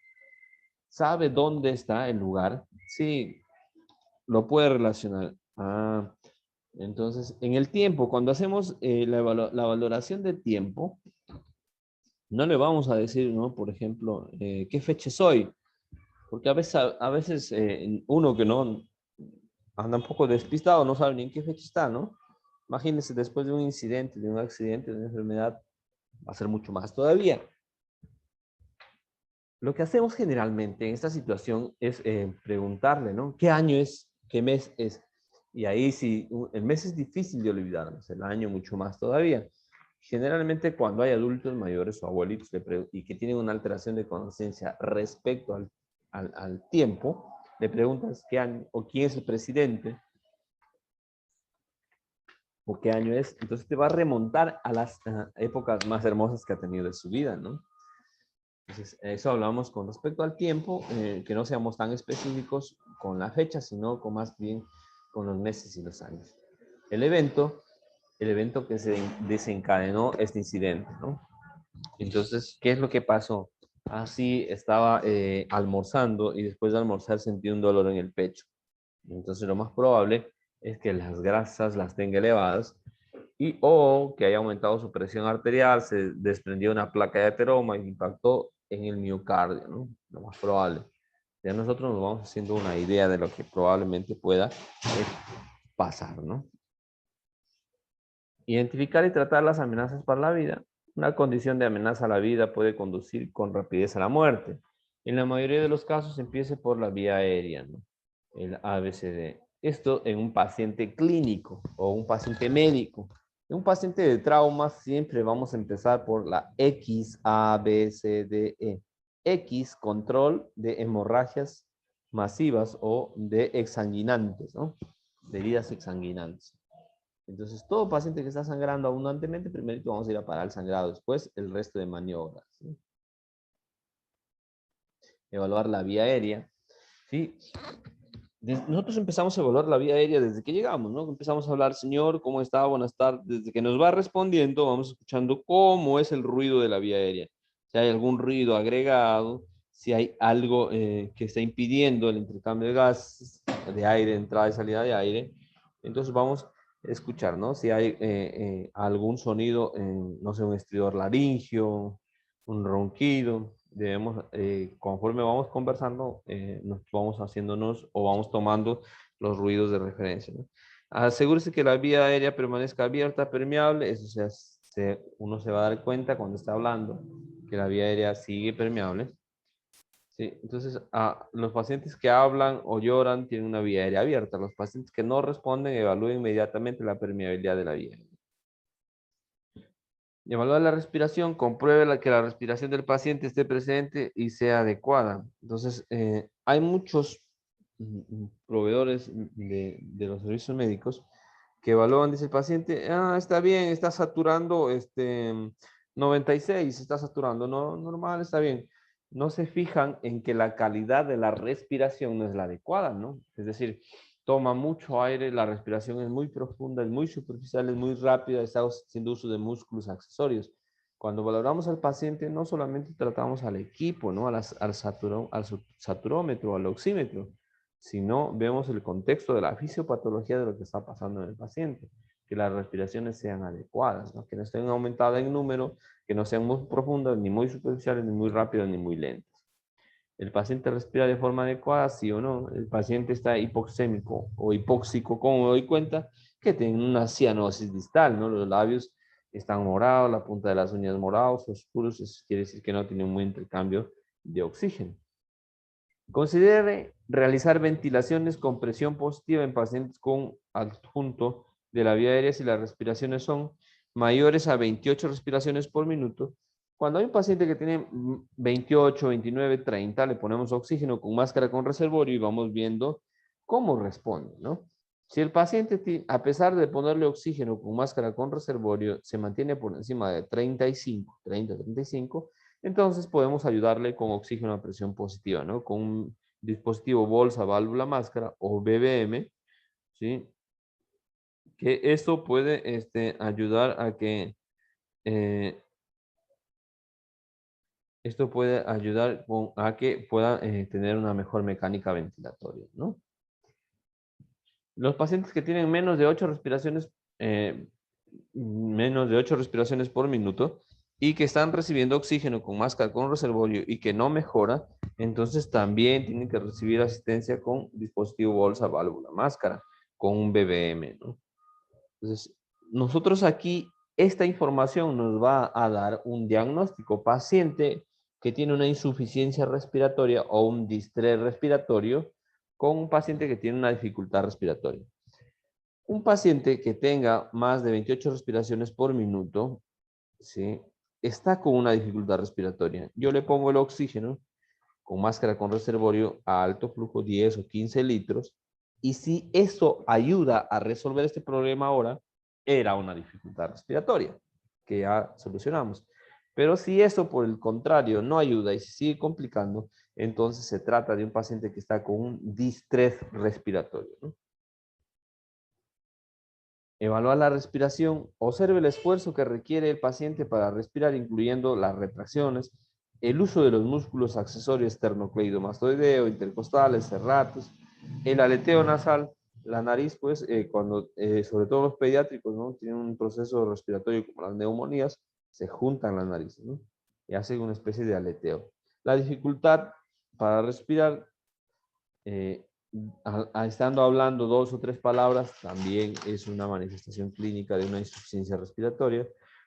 ¿Sabe dónde está el lugar? Sí, lo puede relacionar. Entonces, en el tiempo, cuando hacemos la valoración de tiempo, no le vamos a decir, ¿no? Por ejemplo, ¿qué fecha es hoy? Porque a veces uno que no anda un poco despistado no sabe ni en qué fecha está, ¿no? Imagínense después de un incidente, de un accidente, de una enfermedad, va a ser mucho más todavía. Lo que hacemos generalmente en esta situación es preguntarle, ¿no? ¿Qué año es? ¿Qué mes es? Y ahí sí, el mes es difícil de olvidarnos, el año mucho más todavía. Generalmente cuando hay adultos mayores o abuelitos y que tienen una alteración de conciencia respecto al tiempo, le preguntas qué año o quién es el presidente o qué año es, entonces te va a remontar a las épocas más hermosas que ha tenido de su vida, ¿no? Entonces, eso hablamos con respecto al tiempo, que no seamos tan específicos con la fecha, sino con más bien con los meses y los años. El evento que se desencadenó este incidente, ¿no? Entonces, ¿qué es lo que pasó? Así estaba almorzando y después de almorzar sentí un dolor en el pecho. Entonces, lo más probable es que las grasas las tenga elevadas y o que haya aumentado su presión arterial, se desprendió una placa de ateroma y impactó en el miocardio, ¿no? Lo más probable. Ya nosotros nos vamos haciendo una idea de lo que probablemente pueda pasar, ¿no? Identificar y tratar las amenazas para la vida. Una condición de amenaza a la vida puede conducir con rapidez a la muerte. En la mayoría de los casos empiece por la vía aérea, ¿no? El ABCD. Esto en un paciente clínico o un paciente médico. En un paciente de trauma siempre vamos a empezar por la X, A, B, C, D, E. X, control de hemorragias masivas o de exsanguinantes, ¿no? De heridas exsanguinantes. Entonces, todo paciente que está sangrando abundantemente, primero vamos a ir a parar el sangrado, después el resto de maniobras, ¿sí? Evaluar la vía aérea, ¿sí? Nosotros empezamos a evaluar la vía aérea desde que llegamos, ¿no? Empezamos a hablar, señor, ¿cómo está? Buenas tardes. Desde que nos va respondiendo, vamos escuchando cómo es el ruido de la vía aérea. Si hay algún ruido agregado, si hay algo que está impidiendo el intercambio de gases, de aire, entrada y salida de aire. Entonces vamos a escuchar, ¿no? Si hay algún sonido, no sé, un estridor laringio, un ronquido, debemos, conforme vamos conversando, nos vamos haciéndonos o vamos tomando los ruidos de referencia, ¿no? Asegúrese que la vía aérea permanezca abierta, permeable. Eso uno se va a dar cuenta cuando está hablando que la vía aérea sigue permeable. Sí, entonces, los pacientes que hablan o lloran tienen una vía aérea abierta. Los pacientes que no responden, evalúen inmediatamente la permeabilidad de la vía aérea. Y evaluar la respiración, compruebe que la respiración del paciente esté presente y sea adecuada. Entonces, hay muchos proveedores de los servicios médicos que evalúan, dice el paciente, está bien, está saturando 96, está saturando, no, normal, está bien. No se fijan en que la calidad de la respiración no es la adecuada, ¿no? Es decir, toma mucho aire, la respiración es muy profunda, es muy superficial, es muy rápida, está haciendo uso de músculos accesorios. Cuando valoramos al paciente, no solamente tratamos al equipo, ¿no? Al saturómetro, al oxímetro, sino vemos el contexto de la fisiopatología de lo que está pasando en el paciente, que las respiraciones sean adecuadas, ¿no? Que no estén aumentadas en número, que no sean muy profundas, ni muy superficiales, ni muy rápidas, ni muy lentas. ¿El paciente respira de forma adecuada? Sí o no. ¿El paciente está hipoxémico o hipóxico? ¿Cómo me doy cuenta? Que tiene una cianosis distal, ¿no? Los labios están morados, la punta de las uñas morados, oscuros, eso quiere decir que no tiene un buen intercambio de oxígeno. Considere realizar ventilaciones con presión positiva en pacientes con adjunto de la vía aérea si las respiraciones son mayores a 28 respiraciones por minuto. Cuando hay un paciente que tiene 28, 29, 30, le ponemos oxígeno con máscara con reservorio y vamos viendo cómo responde, ¿no? Si el paciente, a pesar de ponerle oxígeno con máscara con reservorio, se mantiene por encima de 35, 30, 35, entonces podemos ayudarle con oxígeno a presión positiva, ¿no? Con un dispositivo bolsa, válvula, máscara o BBM, ¿sí? Que esto puede ayudar a que esto puede ayudar a que pueda tener una mejor mecánica ventilatoria, ¿no? Los pacientes que tienen menos de 8 respiraciones por minuto y que están recibiendo oxígeno con máscara con reservorio y que no mejora, entonces también tienen que recibir asistencia con dispositivo bolsa, válvula, máscara, con un BBM, ¿no? Entonces, nosotros aquí, esta información nos va a dar un diagnóstico. Paciente que tiene una insuficiencia respiratoria o un distrés respiratorio con un paciente que tiene una dificultad respiratoria. Un paciente que tenga más de 28 respiraciones por minuto, ¿sí? Está con una dificultad respiratoria. Yo le pongo el oxígeno con máscara con reservorio a alto flujo, 10 o 15 litros, y si eso ayuda a resolver este problema ahora, era una dificultad respiratoria, que ya solucionamos. Pero si eso, por el contrario, no ayuda y se sigue complicando, entonces se trata de un paciente que está con un distrés respiratorio, ¿no? Evaluar la respiración. Observe el esfuerzo que requiere el paciente para respirar, incluyendo las retracciones, el uso de los músculos accesorios esternocleidomastoideo, intercostales, serratus, el aleteo nasal, la nariz, pues, sobre todo los pediátricos, ¿no? Tienen un proceso respiratorio como las neumonías, se juntan las narices, ¿no? Y hacen una especie de aleteo. La dificultad para respirar, estando hablando 2 o 3 palabras, también es una manifestación clínica de una insuficiencia respiratoria.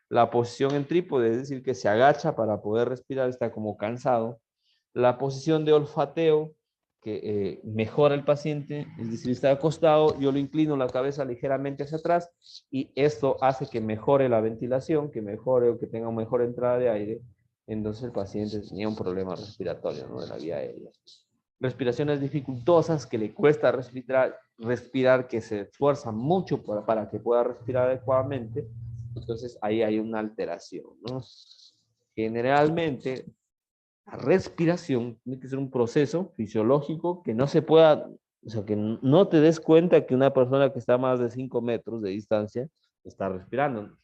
La posición en trípode, es decir, que se agacha para poder respirar, está como cansado. La posición de olfateo, que mejora el paciente, es decir, está acostado, yo lo inclino la cabeza ligeramente hacia atrás y esto hace que mejore la ventilación, que mejore o que tenga una mejor entrada de aire. Entonces el paciente tenía un problema respiratorio, ¿no? De la vía aérea. Respiraciones dificultosas, que le cuesta respirar, que se esfuerza mucho para que pueda respirar adecuadamente. Entonces ahí hay una alteración, ¿no? Generalmente la respiración tiene que ser un proceso fisiológico que no se pueda, o sea, que no te des cuenta que una persona que está a más de 5 metros de distancia está respirando.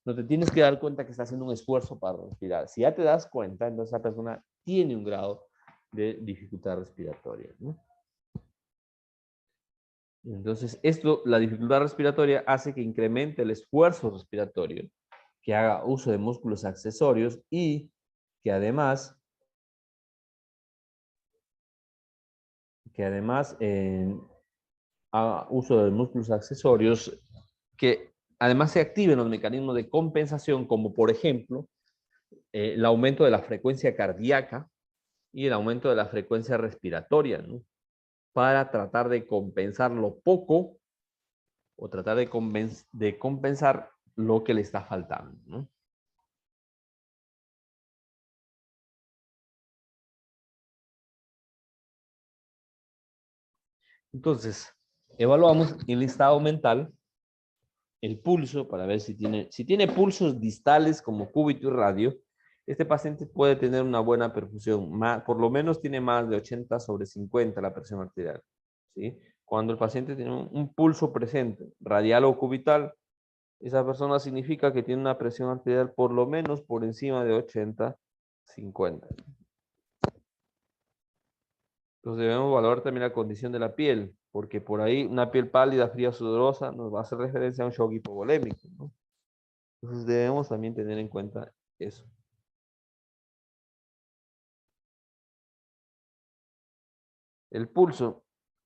No te tienes que dar cuenta que está haciendo un esfuerzo para respirar. Si ya te das cuenta, entonces esa persona tiene un grado de dificultad respiratoria, ¿no? Entonces, la dificultad respiratoria hace que incremente el esfuerzo respiratorio, que haga uso de músculos accesorios y que además haga uso de músculos accesorios que además se activen los mecanismos de compensación, como por ejemplo el aumento de la frecuencia cardíaca y el aumento de la frecuencia respiratoria, ¿no? Para tratar de compensar lo poco o tratar de compensar lo que le está faltando, ¿no? Entonces, evaluamos el estado mental, el pulso, para ver si tiene pulsos distales como cúbito y radio. Este paciente puede tener una buena perfusión, por lo menos tiene más de 80/50 la presión arterial, ¿sí? Cuando el paciente tiene un pulso presente, radial o cubital, esa persona significa que tiene una presión arterial por lo menos por encima de 80/50. Entonces debemos valorar también la condición de la piel, porque por ahí una piel pálida, fría, sudorosa nos va a hacer referencia a un shock hipovolémico, ¿no? Entonces debemos también tener en cuenta eso. El pulso,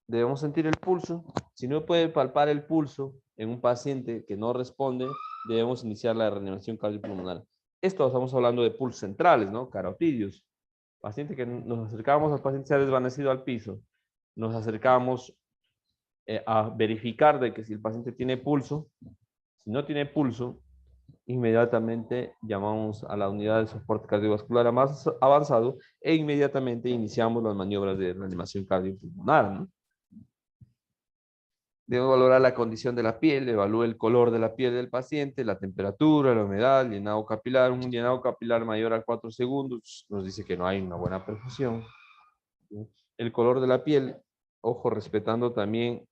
debemos sentir el pulso. Si no puede palpar el pulso en un paciente que no responde, debemos iniciar la reanimación cardiopulmonar. Esto estamos hablando de pulsos centrales, ¿no? Carotidios. Paciente que nos acercamos al paciente se ha desvanecido al piso. Nos acercamos a verificar de que si el paciente tiene pulso. Si no tiene pulso, inmediatamente llamamos a la unidad de soporte cardiovascular más avanzado e inmediatamente iniciamos las maniobras de reanimación cardiopulmonar, ¿no? Debemos valorar la condición de la piel, evalúe el color de la piel del paciente, la temperatura, la humedad, el llenado capilar. Un llenado capilar mayor a 4 segundos nos dice que no hay una buena perfusión. El color de la piel, ojo, respetando también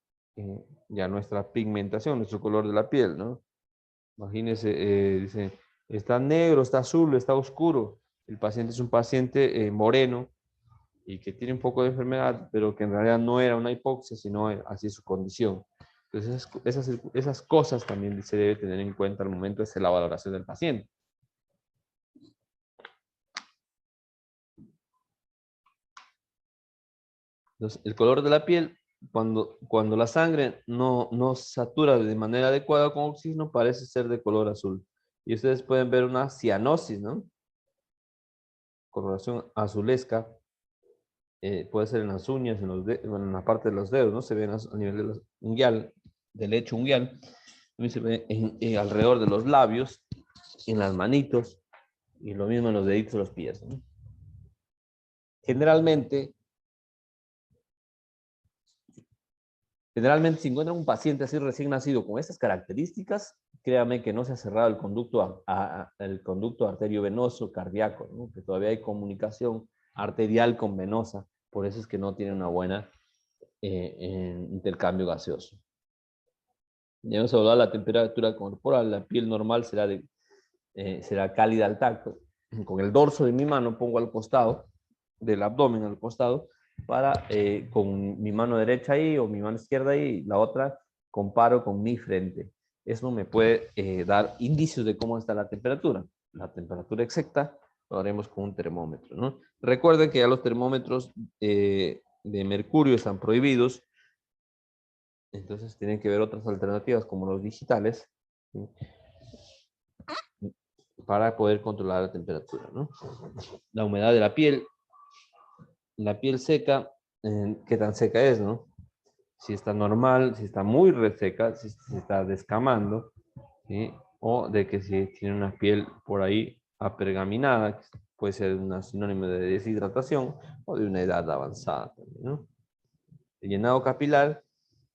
ya nuestra pigmentación, nuestro color de la piel, ¿no? Imagínense, dice, está negro, está azul, está oscuro. El paciente es un paciente moreno y que tiene un poco de enfermedad, pero que en realidad no era una hipoxia, sino así es su condición. Entonces, esas cosas también se debe tener en cuenta al momento de hacer la valoración del paciente. Entonces, el color de la piel, cuando la sangre no satura de manera adecuada con oxígeno, parece ser de color azul. Y ustedes pueden ver una cianosis, ¿no? Coloración azulesca. Puede ser en las uñas, en la parte de los dedos, ¿no? Se ven a nivel de los unguial, del lecho unguial. También se ve alrededor de los labios, en las manitos, y lo mismo en los deditos de los pies, ¿no? Generalmente, si encuentran un paciente así recién nacido con estas características, créame que no se ha cerrado el conducto arteriovenoso cardíaco, ¿no? Que todavía hay comunicación arterial con venosa, por eso es que no tiene una buena intercambio gaseoso. Debemos evaluar la temperatura corporal. La piel normal será cálida al tacto. Con el dorso de mi mano pongo al costado, del abdomen al costado, con mi mano derecha ahí o mi mano izquierda ahí, la otra comparo con mi frente. Eso me puede dar indicios de cómo está la temperatura. La temperatura exacta lo haremos con un termómetro, ¿no? Recuerden que ya los termómetros de mercurio están prohibidos, entonces tienen que ver otras alternativas como los digitales, ¿sí? Para poder controlar la temperatura, ¿no? La humedad de la piel seca, ¿qué tan seca es, no? Si está normal, si está muy reseca, si está descamando, ¿sí? O de que si tiene una piel por ahí apergaminada, que puede ser un sinónimo de deshidratación o de una edad avanzada también, ¿no? El llenado capilar,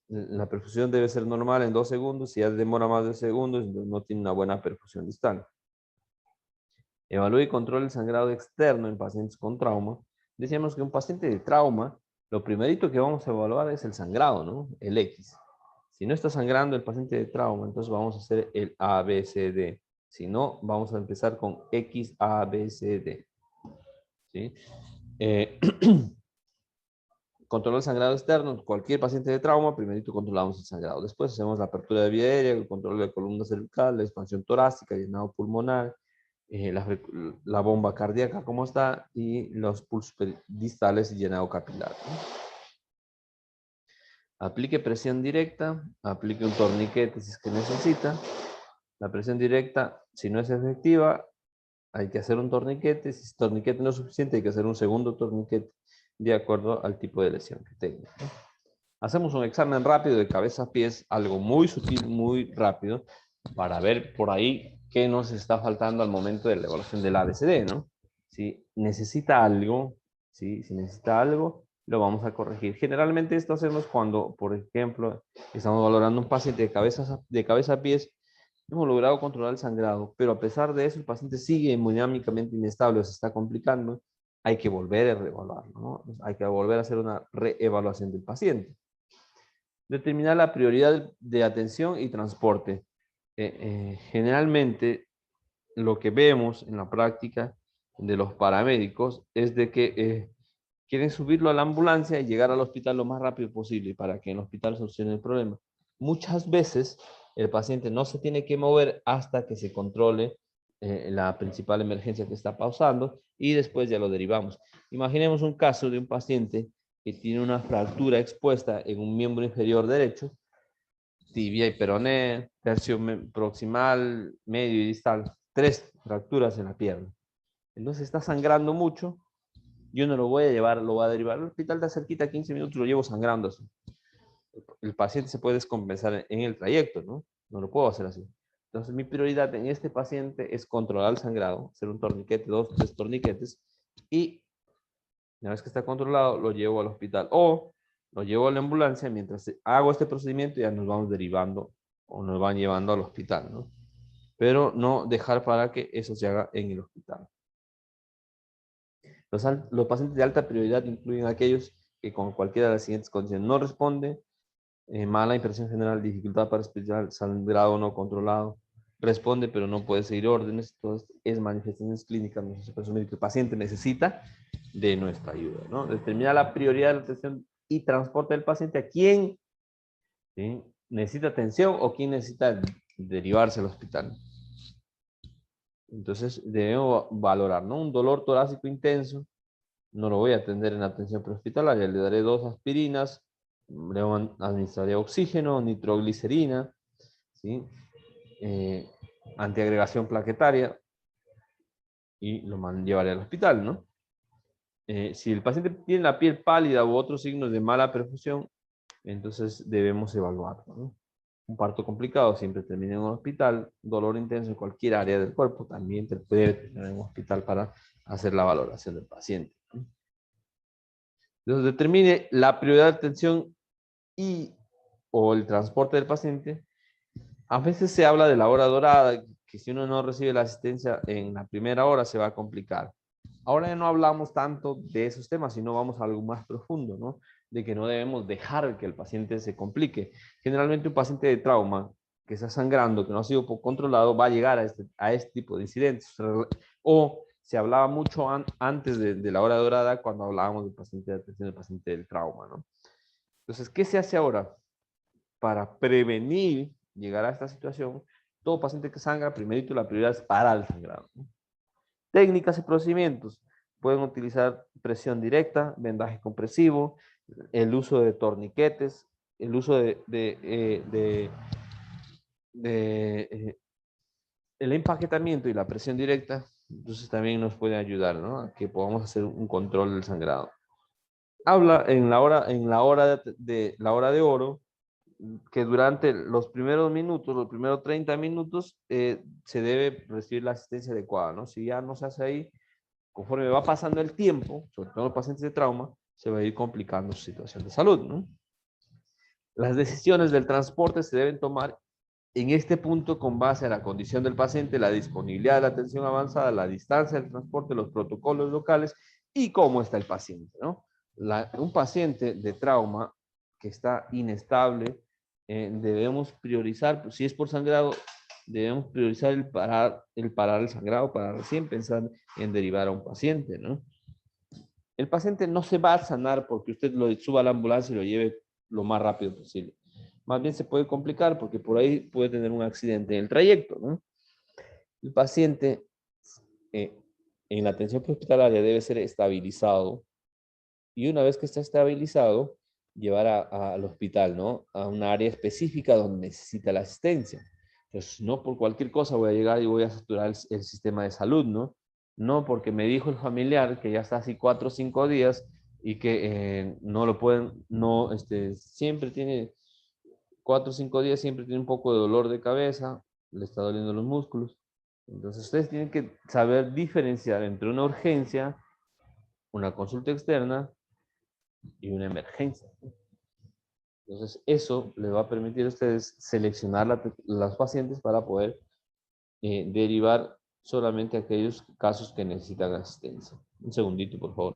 la perfusión debe ser normal en 2 segundos. Si ya demora más de segundos, entonces no tiene una buena perfusión distal. Evalúe y controle el sangrado externo en pacientes con trauma. Decíamos que un paciente de trauma, lo primerito que vamos a evaluar es el sangrado, ¿no? El X. Si no está sangrando el paciente de trauma, entonces vamos a hacer el ABCD. Si no, vamos a empezar con XABCD. ¿Sí? Controlar el sangrado externo. Cualquier paciente de trauma, primerito controlamos el sangrado. Después hacemos la apertura de vía aérea, el control de la columna cervical, la expansión torácica, llenado pulmonar, la bomba cardíaca, cómo está, y los pulsos distales y llenado capilar, ¿no? Aplique presión directa, aplique un torniquete si es que necesita. La presión directa, si no es efectiva, hay que hacer un torniquete. Si el torniquete no es suficiente, hay que hacer un segundo torniquete de acuerdo al tipo de lesión que tenga. Hacemos un examen rápido de cabeza a pies, algo muy sutil, muy rápido, para ver por ahí qué nos está faltando al momento de la evaluación del ABCD, ¿no? Si necesita algo, ¿sí? Si necesita algo, lo vamos a corregir. Generalmente esto hacemos cuando, por ejemplo, estamos valorando un paciente de cabeza a pies, hemos logrado controlar el sangrado, pero a pesar de eso el paciente sigue hemodinámicamente inestable o se está complicando, hay que volver a reevaluarlo, ¿no? Hay que volver a hacer una reevaluación del paciente. Determinar la prioridad de atención y transporte. Generalmente lo que vemos en la práctica de los paramédicos es de que quieren subirlo a la ambulancia y llegar al hospital lo más rápido posible para que en el hospital solucione el problema. Muchas veces el paciente no se tiene que mover hasta que se controle la principal emergencia que está pausando y después ya lo derivamos. Imaginemos un caso de un paciente que tiene una fractura expuesta en un miembro inferior derecho, tibia y peroné, tercio proximal, medio y distal, 3 fracturas en la pierna. Entonces está sangrando mucho, yo no lo voy a llevar, lo voy a derivar al hospital de cerquita, 15 minutos, lo llevo sangrando así. El paciente se puede descompensar en el trayecto, ¿no? No lo puedo hacer así. Entonces mi prioridad en este paciente es controlar el sangrado, hacer un torniquete, 2, 3 torniquetes, y una vez que está controlado, lo llevo al hospital. O lo llevo a la ambulancia, mientras hago este procedimiento ya nos vamos derivando o nos van llevando al hospital, ¿no? Pero no dejar para que eso se haga en el hospital. Los pacientes de alta prioridad incluyen aquellos que con cualquiera de las siguientes condiciones no responde, mala impresión general, dificultad para respirar, sangrado no controlado, responde pero no puede seguir órdenes, entonces es manifestaciones clínicas, no se presumir que el paciente necesita de nuestra ayuda, ¿no? Determina la prioridad de la atención y transporte del paciente a quién, ¿sí?, necesita atención o quién necesita derivarse al hospital. Entonces debemos valorar, ¿no? Un dolor torácico intenso, no lo voy a atender en atención prehospitalaria, le daré 2 aspirinas, le administraré oxígeno, nitroglicerina, ¿sí? Antiagregación plaquetaria y lo llevaré al hospital, ¿no? Si el paciente tiene la piel pálida u otros signos de mala perfusión, entonces debemos evaluarlo, ¿no? Un parto complicado siempre termina en un hospital, dolor intenso en cualquier área del cuerpo, también puede terminar en un hospital para hacer la valoración del paciente, ¿no? Entonces determine la prioridad de atención y o el transporte del paciente. A veces se habla de la hora dorada, que si uno no recibe la asistencia en la primera hora se va a complicar. Ahora ya no hablamos tanto de esos temas, sino vamos a algo más profundo, ¿no? De que no debemos dejar que el paciente se complique. Generalmente un paciente de trauma que está sangrando, que no ha sido controlado, va a llegar a este tipo de incidentes. O se hablaba mucho antes de la hora dorada cuando hablábamos del paciente de atención, del paciente del trauma, ¿no? Entonces, ¿qué se hace ahora para prevenir llegar a esta situación? Todo paciente que sangra, primerito la prioridad es parar el sangrado, ¿no? Técnicas y procedimientos. Pueden utilizar presión directa, vendaje compresivo, el uso de torniquetes, el uso el empaquetamiento y la presión directa. Entonces también nos puede ayudar, ¿no?, a que podamos hacer un control del sangrado. Habla en la hora de oro, que durante los primeros minutos, los primeros 30 minutos, se debe recibir la asistencia adecuada, ¿no? Si ya no se hace ahí, conforme va pasando el tiempo, sobre todo los pacientes de trauma, se va a ir complicando su situación de salud, ¿no? Las decisiones del transporte se deben tomar en este punto con base a la condición del paciente, la disponibilidad de la atención avanzada, la distancia del transporte, los protocolos locales y cómo está el paciente, ¿no? Un paciente de trauma que está inestable, debemos priorizar, si es por sangrado, debemos priorizar el parar el sangrado para recién pensar en derivar a un paciente, ¿no? El paciente no se va a sanar porque usted lo suba a la ambulancia y lo lleve lo más rápido posible. Más bien se puede complicar porque por ahí puede tener un accidente en el trayecto, ¿no? El paciente en la atención prehospitalaria debe ser estabilizado y una vez que está estabilizado, llevar al hospital, ¿no? A una área específica donde necesita la asistencia. Entonces, no por cualquier cosa voy a llegar y voy a saturar el sistema de salud, ¿no? No porque me dijo el familiar que ya está así 4 o 5 días y que no lo pueden, no, siempre tiene 4 o 5 días, siempre tiene un poco de dolor de cabeza, le está doliendo los músculos. Entonces, ustedes tienen que saber diferenciar entre una urgencia, una consulta externa y una emergencia. Entonces, eso les va a permitir a ustedes seleccionar las pacientes para poder derivar solamente aquellos casos que necesitan asistencia. Un segundito, por favor.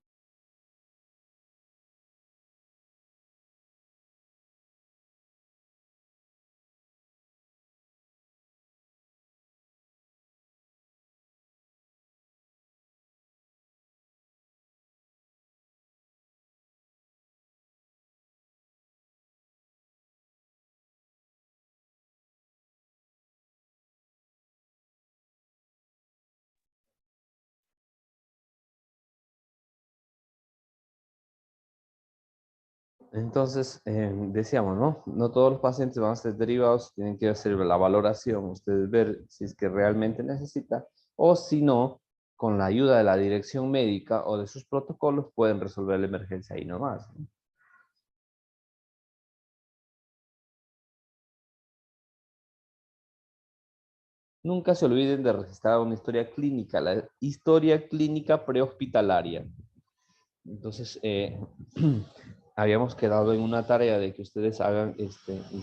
Entonces, decíamos, ¿no? No todos los pacientes van a ser derivados, tienen que hacer la valoración, ustedes ver si es que realmente necesita, o si no, con la ayuda de la dirección médica o de sus protocolos, pueden resolver la emergencia ahí nomás, ¿no? Nunca se olviden de registrar una historia clínica, la historia clínica prehospitalaria. Entonces, habíamos quedado en una tarea de que ustedes hagan,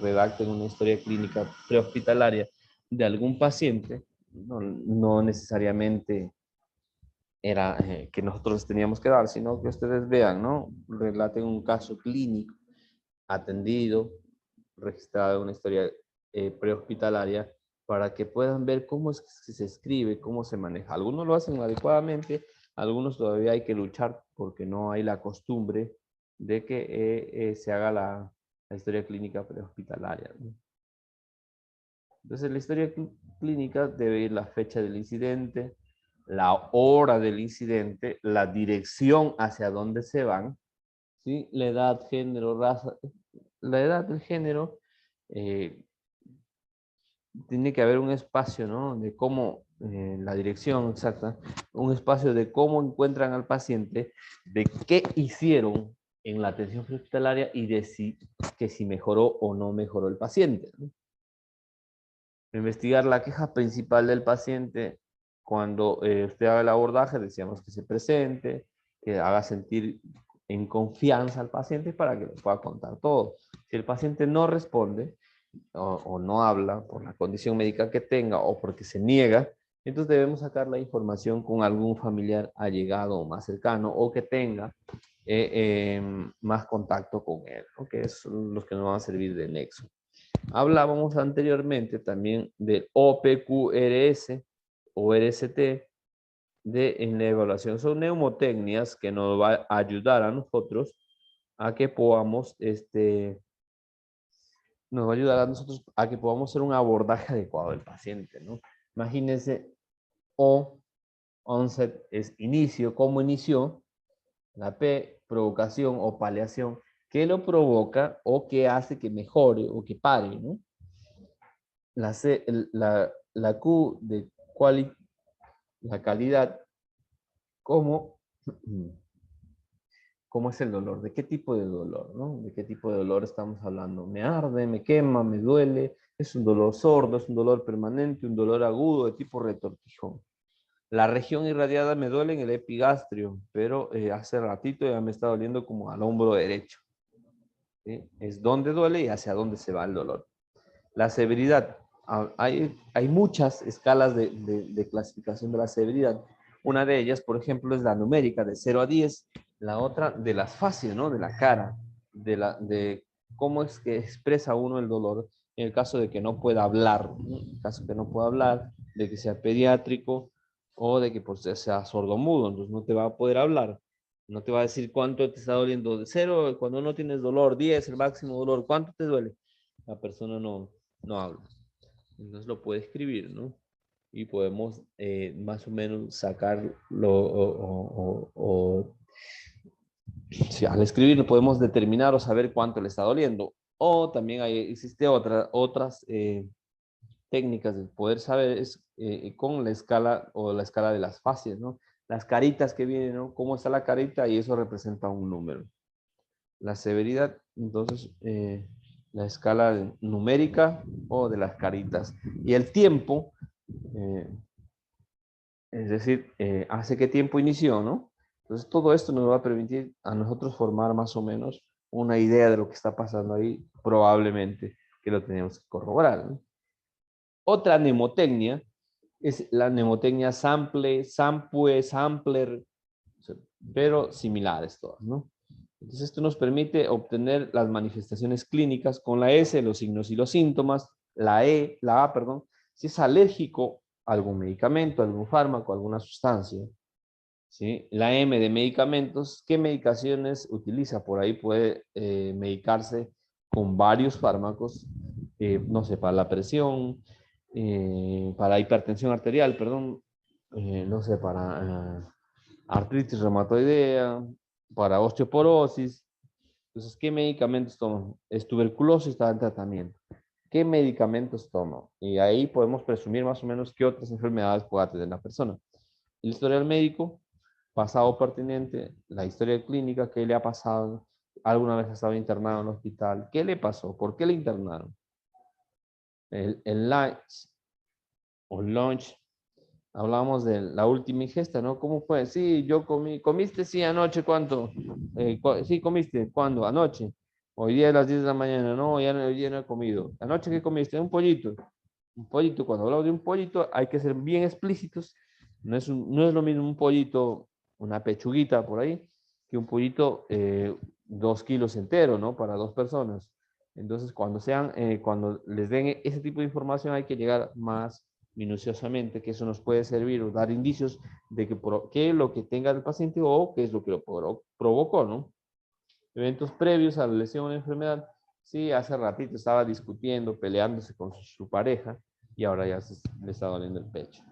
redacten una historia clínica prehospitalaria de algún paciente. No, no necesariamente era que nosotros teníamos que dar, sino que ustedes vean, ¿no? Relaten un caso clínico atendido, registrado en una historia prehospitalaria, para que puedan ver cómo es que se escribe, cómo se maneja. Algunos lo hacen adecuadamente, algunos todavía hay que luchar porque no hay la costumbre de que se haga la historia clínica prehospitalaria, ¿no? Entonces, la historia clínica debe ir la fecha del incidente, la hora del incidente, la dirección hacia dónde se van, ¿sí? La edad, género, raza. La edad, el género, eh, tiene que haber un espacio, ¿no? De cómo, la dirección exacta, un espacio de cómo encuentran al paciente, de qué hicieron en la atención hospitalaria y de si mejoró o no mejoró el paciente, ¿no? Investigar la queja principal del paciente cuando usted haga el abordaje, decíamos que se presente, que haga sentir en confianza al paciente para que le pueda contar todo. Si el paciente no responde o no habla por la condición médica que tenga o porque se niega, entonces debemos sacar la información con algún familiar allegado o más cercano o que tenga más contacto con él, ¿no? Que es los que nos van a servir de nexo. Hablábamos anteriormente también del OPQRS o RST en la evaluación. Son neumotecnias que nos va a ayudar a nosotros a que podamos, nos va a ayudar a nosotros a que podamos hacer un abordaje adecuado del paciente, ¿no? Imagínense, O, onset es inicio, ¿cómo inició? La P, provocación o paliación, ¿qué lo provoca o qué hace que mejore o que pare, ¿no? La, C, la Q de la calidad, ¿cómo, cómo es el dolor? ¿De qué tipo de dolor, no? ¿De qué tipo de dolor estamos hablando? ¿Me arde, me quema, me duele? ¿Es un dolor sordo, es un dolor permanente, un dolor agudo de tipo retortijón? La región irradiada me duele en el epigastrio, pero hace ratito ya me está doliendo como al hombro derecho, ¿sí? Es donde duele y hacia dónde se va el dolor. La severidad. Hay muchas escalas de clasificación de la severidad. Una de ellas, por ejemplo, es la numérica de 0 a 10. La otra de las fases, ¿no? De la cara, de cómo es que expresa uno el dolor en el caso de que no pueda hablar, ¿no? En el caso de que no pueda hablar, de que sea pediátrico o de que pues, sea sordomudo, entonces no te va a poder hablar. No te va a decir cuánto te está doliendo. De 0, cuando no tienes dolor, 10, el máximo dolor, ¿cuánto te duele? La persona no habla. Entonces lo puede escribir, ¿no? Y podemos más o menos sacarlo o Sí, al escribir podemos determinar o saber cuánto le está doliendo. O también existe otras técnicas de poder saber es con la escala o la escala de las fases, ¿no? Las caritas que vienen, ¿no? Cómo está la carita y eso representa un número. La severidad, entonces, la escala numérica o de las caritas. Y el tiempo, eh, es decir, hace qué tiempo inició, ¿no? Entonces, todo esto nos va a permitir a nosotros formar más o menos una idea de lo que está pasando ahí, probablemente que lo tenemos que corroborar, ¿no? Otra mnemotecnia es la mnemotecnia sample, sampue, sampler, pero similares todas, ¿no? Entonces esto nos permite obtener las manifestaciones clínicas con la S, los signos y los síntomas, la A, perdón, si es alérgico a algún medicamento, algún fármaco, alguna sustancia, ¿sí? La M de medicamentos, ¿qué medicaciones utiliza? Por ahí puede medicarse con varios fármacos, no sé, para la presión, para hipertensión arterial, perdón, no sé, para artritis reumatoidea, para osteoporosis. Entonces, ¿qué medicamentos toman? Es tuberculosis, está en tratamiento. ¿Qué medicamentos toman? Y ahí podemos presumir más o menos qué otras enfermedades pueda tener la persona. El historial médico, pasado pertinente, la historia clínica, qué le ha pasado, alguna vez ha estado internado en el hospital, qué le pasó, por qué le internaron. El lunch o lunch, hablamos de la última ingesta, ¿no? ¿Cómo fue? Sí, yo comí. ¿Comiste? Sí, anoche, ¿cuánto? Sí, comiste. ¿Cuándo? Anoche. Hoy día a las 10 de la mañana. No, hoy día no he comido. ¿Anoche qué comiste? Un pollito. Un pollito. Cuando hablamos de un pollito hay que ser bien explícitos. No es lo mismo un pollito, una pechuguita por ahí, que un pollito 2 kilos entero, ¿no? Para dos personas. Entonces, cuando les den ese tipo de información hay que llegar más minuciosamente, que eso nos puede servir o dar indicios de qué es lo que tenga el paciente o qué es lo que lo provocó, ¿no? Eventos previos a la lesión o la enfermedad. Sí, hace ratito estaba discutiendo, peleándose con su pareja y ahora ya le está doliendo el pecho.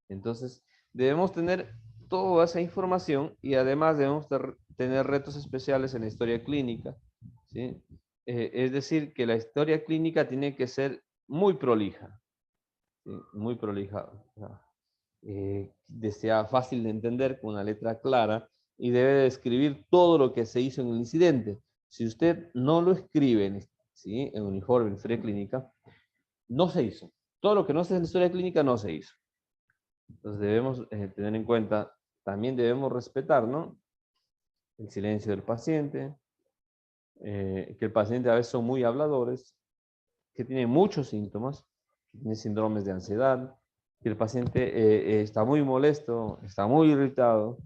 Entonces, debemos tener toda esa información y además debemos tener retos especiales en la historia clínica, ¿sí? Es decir, que la historia clínica tiene que ser muy prolija, ¿sí? Muy prolija. Sea fácil de entender, con una letra clara, y debe describir todo lo que se hizo en el incidente. Si usted no lo escribe, ¿sí? En un informe, en historia clínica, no se hizo. Todo lo que no se en la historia clínica no se hizo. Entonces debemos tener en cuenta, también debemos respetar, ¿no? El silencio del paciente, que el paciente a veces son muy habladores, que tiene muchos síntomas, que tiene síndromes de ansiedad, que el paciente está muy molesto, está muy irritado,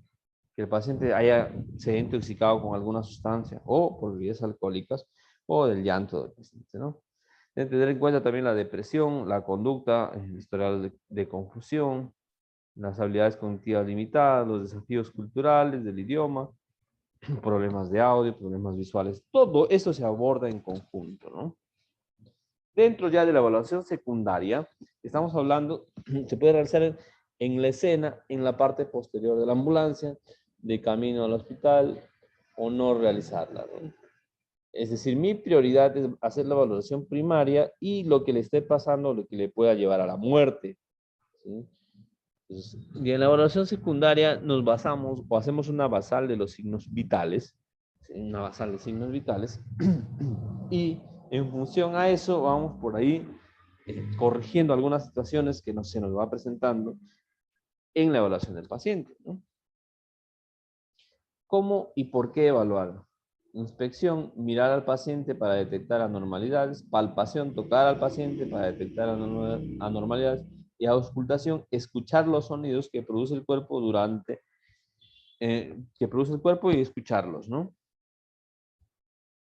que el paciente se haya intoxicado con alguna sustancia o por bebidas alcohólicas o del llanto del paciente, ¿no? Deben tener en cuenta también la depresión, la conducta, el historial de confusión, las habilidades cognitivas limitadas, los desafíos culturales del idioma, problemas de audio, problemas visuales. Todo eso se aborda en conjunto, ¿no? Dentro ya de la evaluación secundaria, estamos hablando, se puede realizar en la escena, en la parte posterior de la ambulancia, de camino al hospital, o no realizarla, ¿no? Es decir, mi prioridad es hacer la valoración primaria y lo que le esté pasando, lo que le pueda llevar a la muerte, ¿sí? Entonces, y en la evaluación secundaria nos basamos o hacemos una basal de los signos vitales, ¿sí? Una basal de signos vitales, y en función a eso vamos por ahí corrigiendo algunas situaciones que se nos va presentando en la evaluación del paciente, ¿no? ¿Cómo y por qué evaluar? Inspección, mirar al paciente para detectar anormalidades. Palpación, tocar al paciente para detectar anormalidades. Y auscultación, escuchar los sonidos que produce el cuerpo y escucharlos, ¿no?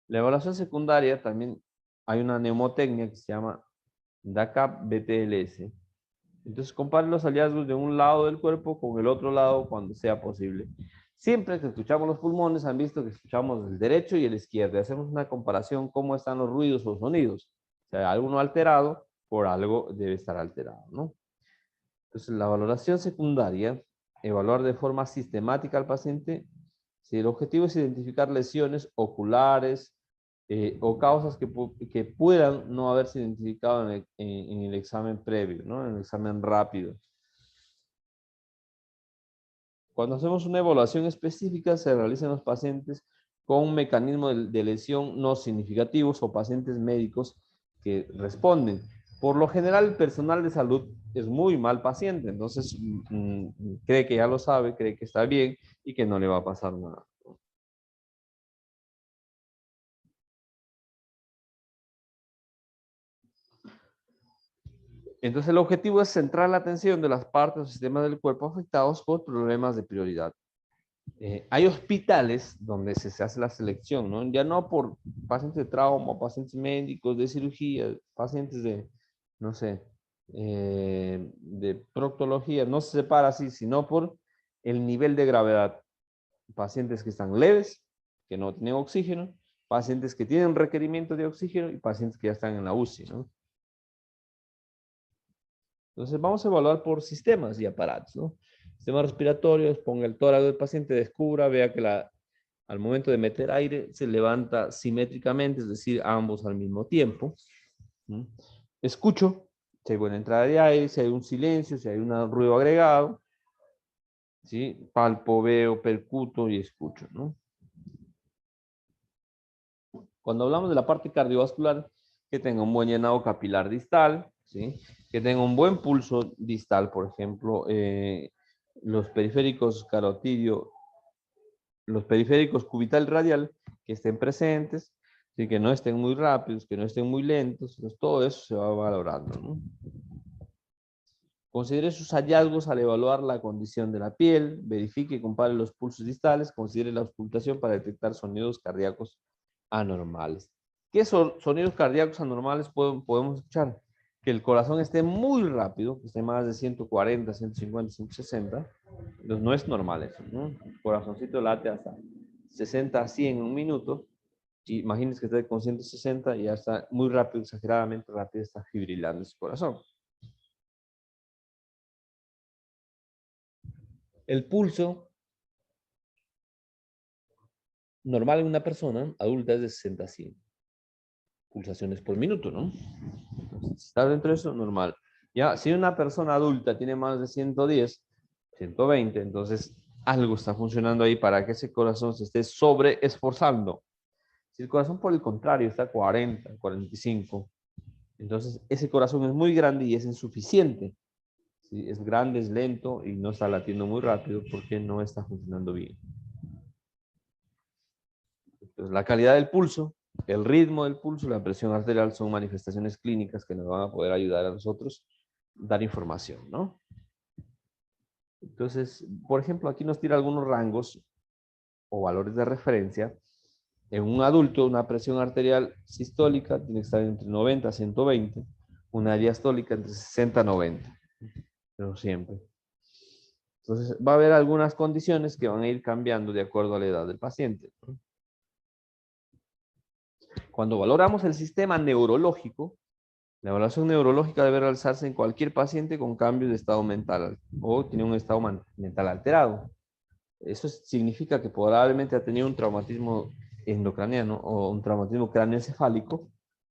La evaluación secundaria también hay una mnemotecnia que se llama DACAP-BTLS. Entonces compare los hallazgos de un lado del cuerpo con el otro lado cuando sea posible. Siempre que escuchamos los pulmones, han visto que escuchamos el derecho y el izquierdo. Hacemos una comparación cómo están los ruidos o sonidos. O sea, alguno alterado, por algo debe estar alterado, ¿no? Entonces, la valoración secundaria evaluar de forma sistemática al paciente. Si el objetivo es identificar lesiones oculares o causas que puedan no haberse identificado en el examen previo, ¿no? En el examen rápido. Cuando hacemos una evaluación específica, se realiza en los pacientes con un mecanismo de lesión no significativos o pacientes médicos que responden. Por lo general, el personal de salud es muy mal paciente, entonces cree que ya lo sabe, cree que está bien y que no le va a pasar nada. Entonces, el objetivo es centrar la atención de las partes o sistemas del cuerpo afectados por problemas de prioridad. Hay hospitales donde se hace la selección, ¿no? Ya no por pacientes de trauma, pacientes médicos, de cirugía, pacientes de, no sé, de proctología, no se separa así, sino por el nivel de gravedad. Pacientes que están leves, que no tienen oxígeno, pacientes que tienen requerimiento de oxígeno y pacientes que ya están en la UCI, ¿no? Entonces vamos a evaluar por sistemas y aparatos, ¿no? Sistema respiratorio, ponga el tórax del paciente, descubra, vea que al momento de meter aire se levanta simétricamente, es decir, ambos al mismo tiempo. ¿Mm? Escucho si hay buena entrada de aire, si hay un silencio, si hay un ruido agregado. ¿Sí? Palpo, veo, percuto y escucho, ¿no? Cuando hablamos de la parte cardiovascular, que tenga un buen llenado capilar distal, ¿sí? Que tenga un buen pulso distal, por ejemplo, los periféricos carotidio, los periféricos cubital radial, que estén presentes, ¿sí? Que no estén muy rápidos, que no estén muy lentos, pues todo eso se va valorando, ¿no? Considere sus hallazgos al evaluar la condición de la piel, verifique y compare los pulsos distales, considere la auscultación para detectar sonidos cardíacos anormales. ¿Qué sonidos cardíacos anormales podemos escuchar? Que el corazón esté muy rápido, que esté más de 140, 150, 160. Entonces no es normal eso, ¿no? El corazoncito late hasta 60 a 100 en un minuto. Y imagínense que esté con 160 y ya está muy rápido, exageradamente rápido, está fibrilando su corazón. El pulso normal en una persona adulta es de 60 a 100 pulsaciones por minuto, ¿no? Entonces, si está dentro de eso, normal. Ya, si una persona adulta tiene más de 110, 120, entonces algo está funcionando ahí para que ese corazón se esté sobreesforzando. Si el corazón, por el contrario, está a 40, 45, entonces ese corazón es muy grande y es insuficiente. ¿Sí? Es grande, es lento y no está latiendo muy rápido porque no está funcionando bien. Entonces, la calidad del pulso, el ritmo del pulso, la presión arterial son manifestaciones clínicas que nos van a poder ayudar a nosotros a dar información, ¿no? Entonces, por ejemplo, aquí nos tira algunos rangos o valores de referencia. En un adulto, una presión arterial sistólica tiene que estar entre 90 a 120, una diastólica entre 60 a 90, pero siempre. Entonces, va a haber algunas condiciones que van a ir cambiando de acuerdo a la edad del paciente, ¿no? Cuando valoramos el sistema neurológico, la evaluación neurológica debe realizarse en cualquier paciente con cambios de estado mental o tiene un estado mental alterado. Eso significa que probablemente ha tenido un traumatismo endocraniano o un traumatismo cráneoencefálico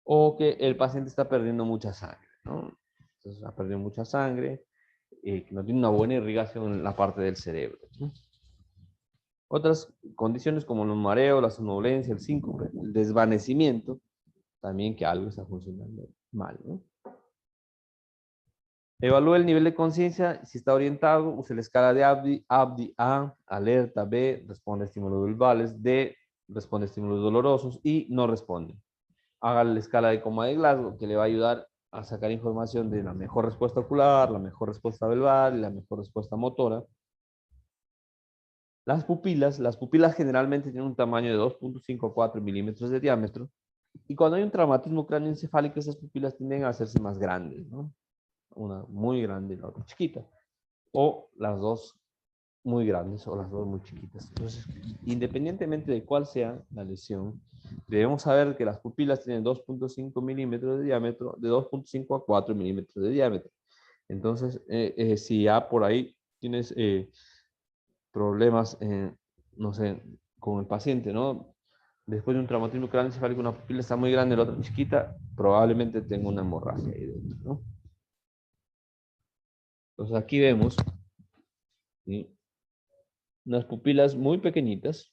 o que el paciente está perdiendo mucha sangre, ¿no? Entonces ha perdido mucha sangre, que no tiene una buena irrigación en la parte del cerebro, ¿no? Otras condiciones como los mareos, la somnolencia, el síncope, el desvanecimiento, también que algo está funcionando mal, ¿no? Evalúe el nivel de conciencia, si está orientado, use la escala de ABDI A, alerta, B, responde a estímulos verbales, D, responde a estímulos dolorosos y no responde. Haga la escala de coma de Glasgow, que le va a ayudar a sacar información de la mejor respuesta ocular, la mejor respuesta verbal y la mejor respuesta motora. Las pupilas generalmente tienen un tamaño de 2.5 a 4 milímetros de diámetro y cuando hay un traumatismo cráneoencefálico, esas pupilas tienden a hacerse más grandes, ¿no? Una muy grande y la otra chiquita, o las dos muy grandes o las dos muy chiquitas. Entonces, independientemente de cuál sea la lesión, debemos saber que las pupilas tienen 2.5 milímetros de diámetro, de 2.5 a 4 milímetros de diámetro. Entonces, si ya por ahí tienes problemas, no sé, con el paciente, ¿no? Después de un traumatismo craneoencefálico, una pupila está muy grande, la otra chiquita, probablemente tenga una hemorragia ahí dentro, ¿no? Entonces aquí vemos, ¿sí?, unas pupilas muy pequeñitas,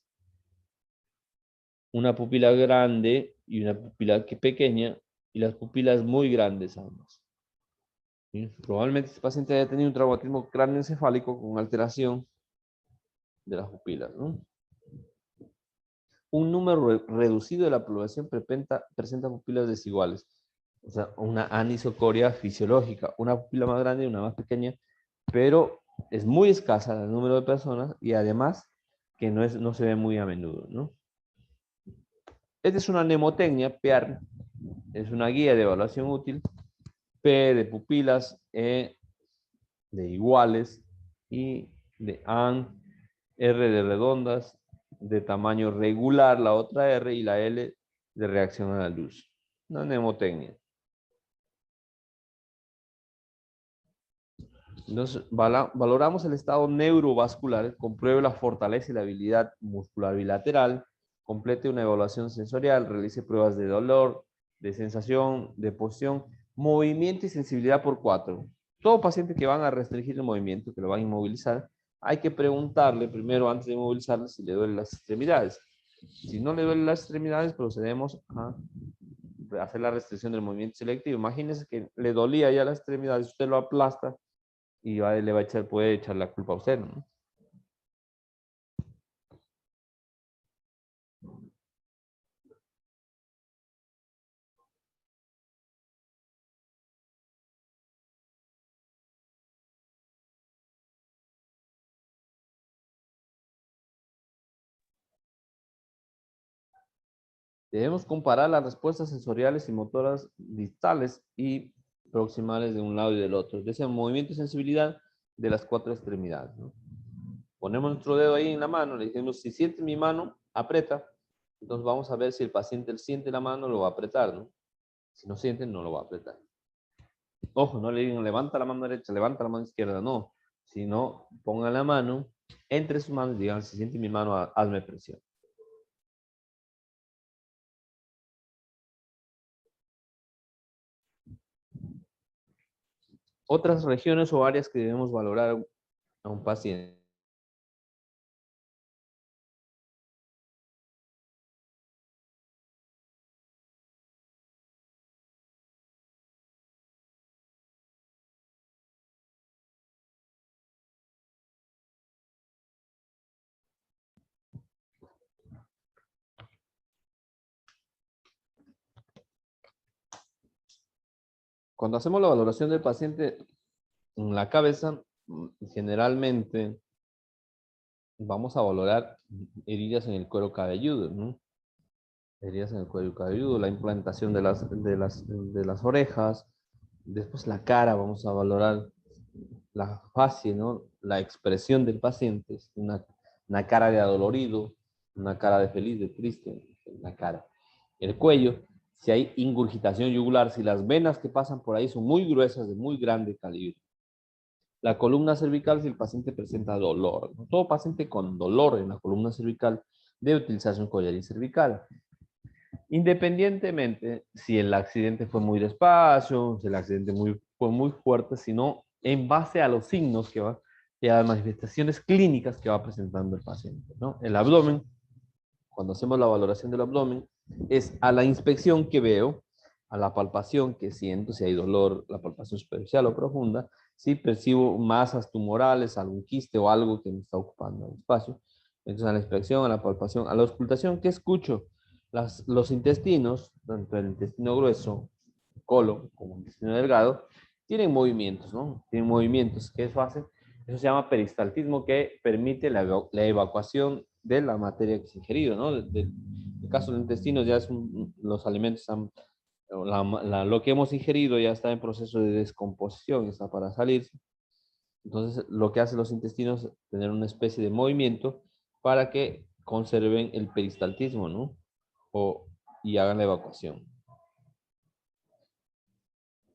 una pupila grande y una pupila pequeña, y las pupilas muy grandes ambas. ¿Sí? Probablemente este paciente haya tenido un traumatismo craneoencefálico con alteración de las pupilas, ¿no? Un número reducido de la población presenta pupilas desiguales. O sea, una anisocoria fisiológica, una pupila más grande y una más pequeña, pero es muy escasa el número de personas y además que no se ve muy a menudo, ¿no? Esta es una mnemotecnia, PEAR, es una guía de evaluación útil, P de pupilas, E de iguales y de AN, R de redondas, de tamaño regular, la otra R, y la L de reacción a la luz. Una mnemotecnia. Entonces, valoramos el estado neurovascular, compruebe la fortaleza y la habilidad muscular bilateral, complete una evaluación sensorial, realice pruebas de dolor, de sensación, de posición, movimiento y sensibilidad por 4. Todo paciente que van a restringir el movimiento, que lo van a inmovilizar, hay que preguntarle primero, antes de inmovilizarle, si le duelen las extremidades. Si no le duelen las extremidades, procedemos a hacer la restricción del movimiento selectivo. Imagínense que le dolía ya las extremidades, usted lo aplasta y le va a echar, puede echar la culpa a usted, ¿no? Debemos comparar las respuestas sensoriales y motoras distales y proximales de un lado y del otro. De ese movimiento y sensibilidad de las 4 extremidades, ¿no? Ponemos nuestro dedo ahí en la mano, le decimos, si siente mi mano, aprieta. Entonces vamos a ver si el paciente siente la mano, lo va a apretar, ¿no? Si no siente, no lo va a apretar. Ojo, no le digan levanta la mano derecha, levanta la mano izquierda, no. Sino pongan la mano entre sus manos y digan, si siente mi mano, hazme presión. Otras regiones o áreas que debemos valorar a un paciente. Cuando hacemos la valoración del paciente en la cabeza, generalmente vamos a valorar heridas en el cuero cabelludo, ¿no? Heridas en el cuero cabelludo, la implantación de las orejas, después la cara, vamos a valorar la fase, ¿no? La expresión del paciente, una cara de adolorido, una cara de feliz, de triste, la cara. El cuello, si hay ingurgitación yugular, si las venas que pasan por ahí son muy gruesas, de muy grande calibre. La columna cervical, si el paciente presenta dolor, ¿no? Todo paciente con dolor en la columna cervical debe utilizarse un collarín cervical. Independientemente si el accidente fue muy despacio, si el accidente fue muy fuerte, sino en base a los signos que va, y a las manifestaciones clínicas que va presentando el paciente, ¿no? El abdomen, cuando hacemos la valoración del abdomen, es a la inspección que veo, a la palpación que siento, si hay dolor, la palpación superficial o profunda, si percibo masas tumorales, algún quiste o algo que me está ocupando el espacio. Entonces, a la inspección, a la palpación, a la auscultación, ¿qué escucho? Los intestinos, tanto el intestino grueso, colon, como el intestino delgado, tienen movimientos, ¿no? Tienen movimientos. ¿Qué eso hace? Eso se llama peristaltismo, que permite la evacuación de la materia que se ha ingerido, ¿no? En el caso del intestino, ya los alimentos han, lo que hemos ingerido ya está en proceso de descomposición, está para salir. Entonces, lo que hacen los intestinos es tener una especie de movimiento para que conserven el peristaltismo, ¿no? Y hagan la evacuación.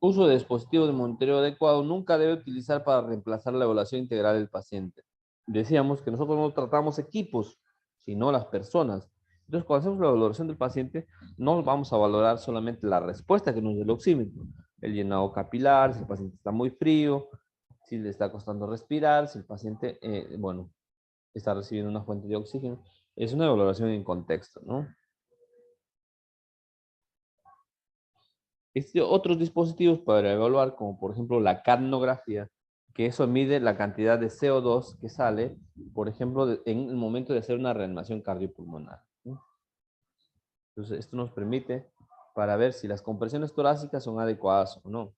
Uso de dispositivos de monitoreo adecuado nunca debe utilizar para reemplazar la evaluación integral del paciente. Decíamos que nosotros no tratamos equipos, sino las personas. Entonces, cuando hacemos la valoración del paciente, no vamos a valorar solamente la respuesta que nos dé el oxímetro, el llenado capilar, si el paciente está muy frío, si le está costando respirar, si el paciente, bueno, está recibiendo una fuente de oxígeno. Es una valoración en contexto, ¿no? Existen otros dispositivos para evaluar, como por ejemplo la capnografía, que eso mide la cantidad de CO2 que sale, por ejemplo, en el momento de hacer una reanimación cardiopulmonar, ¿no? Entonces, esto nos permite para ver si las compresiones torácicas son adecuadas o no.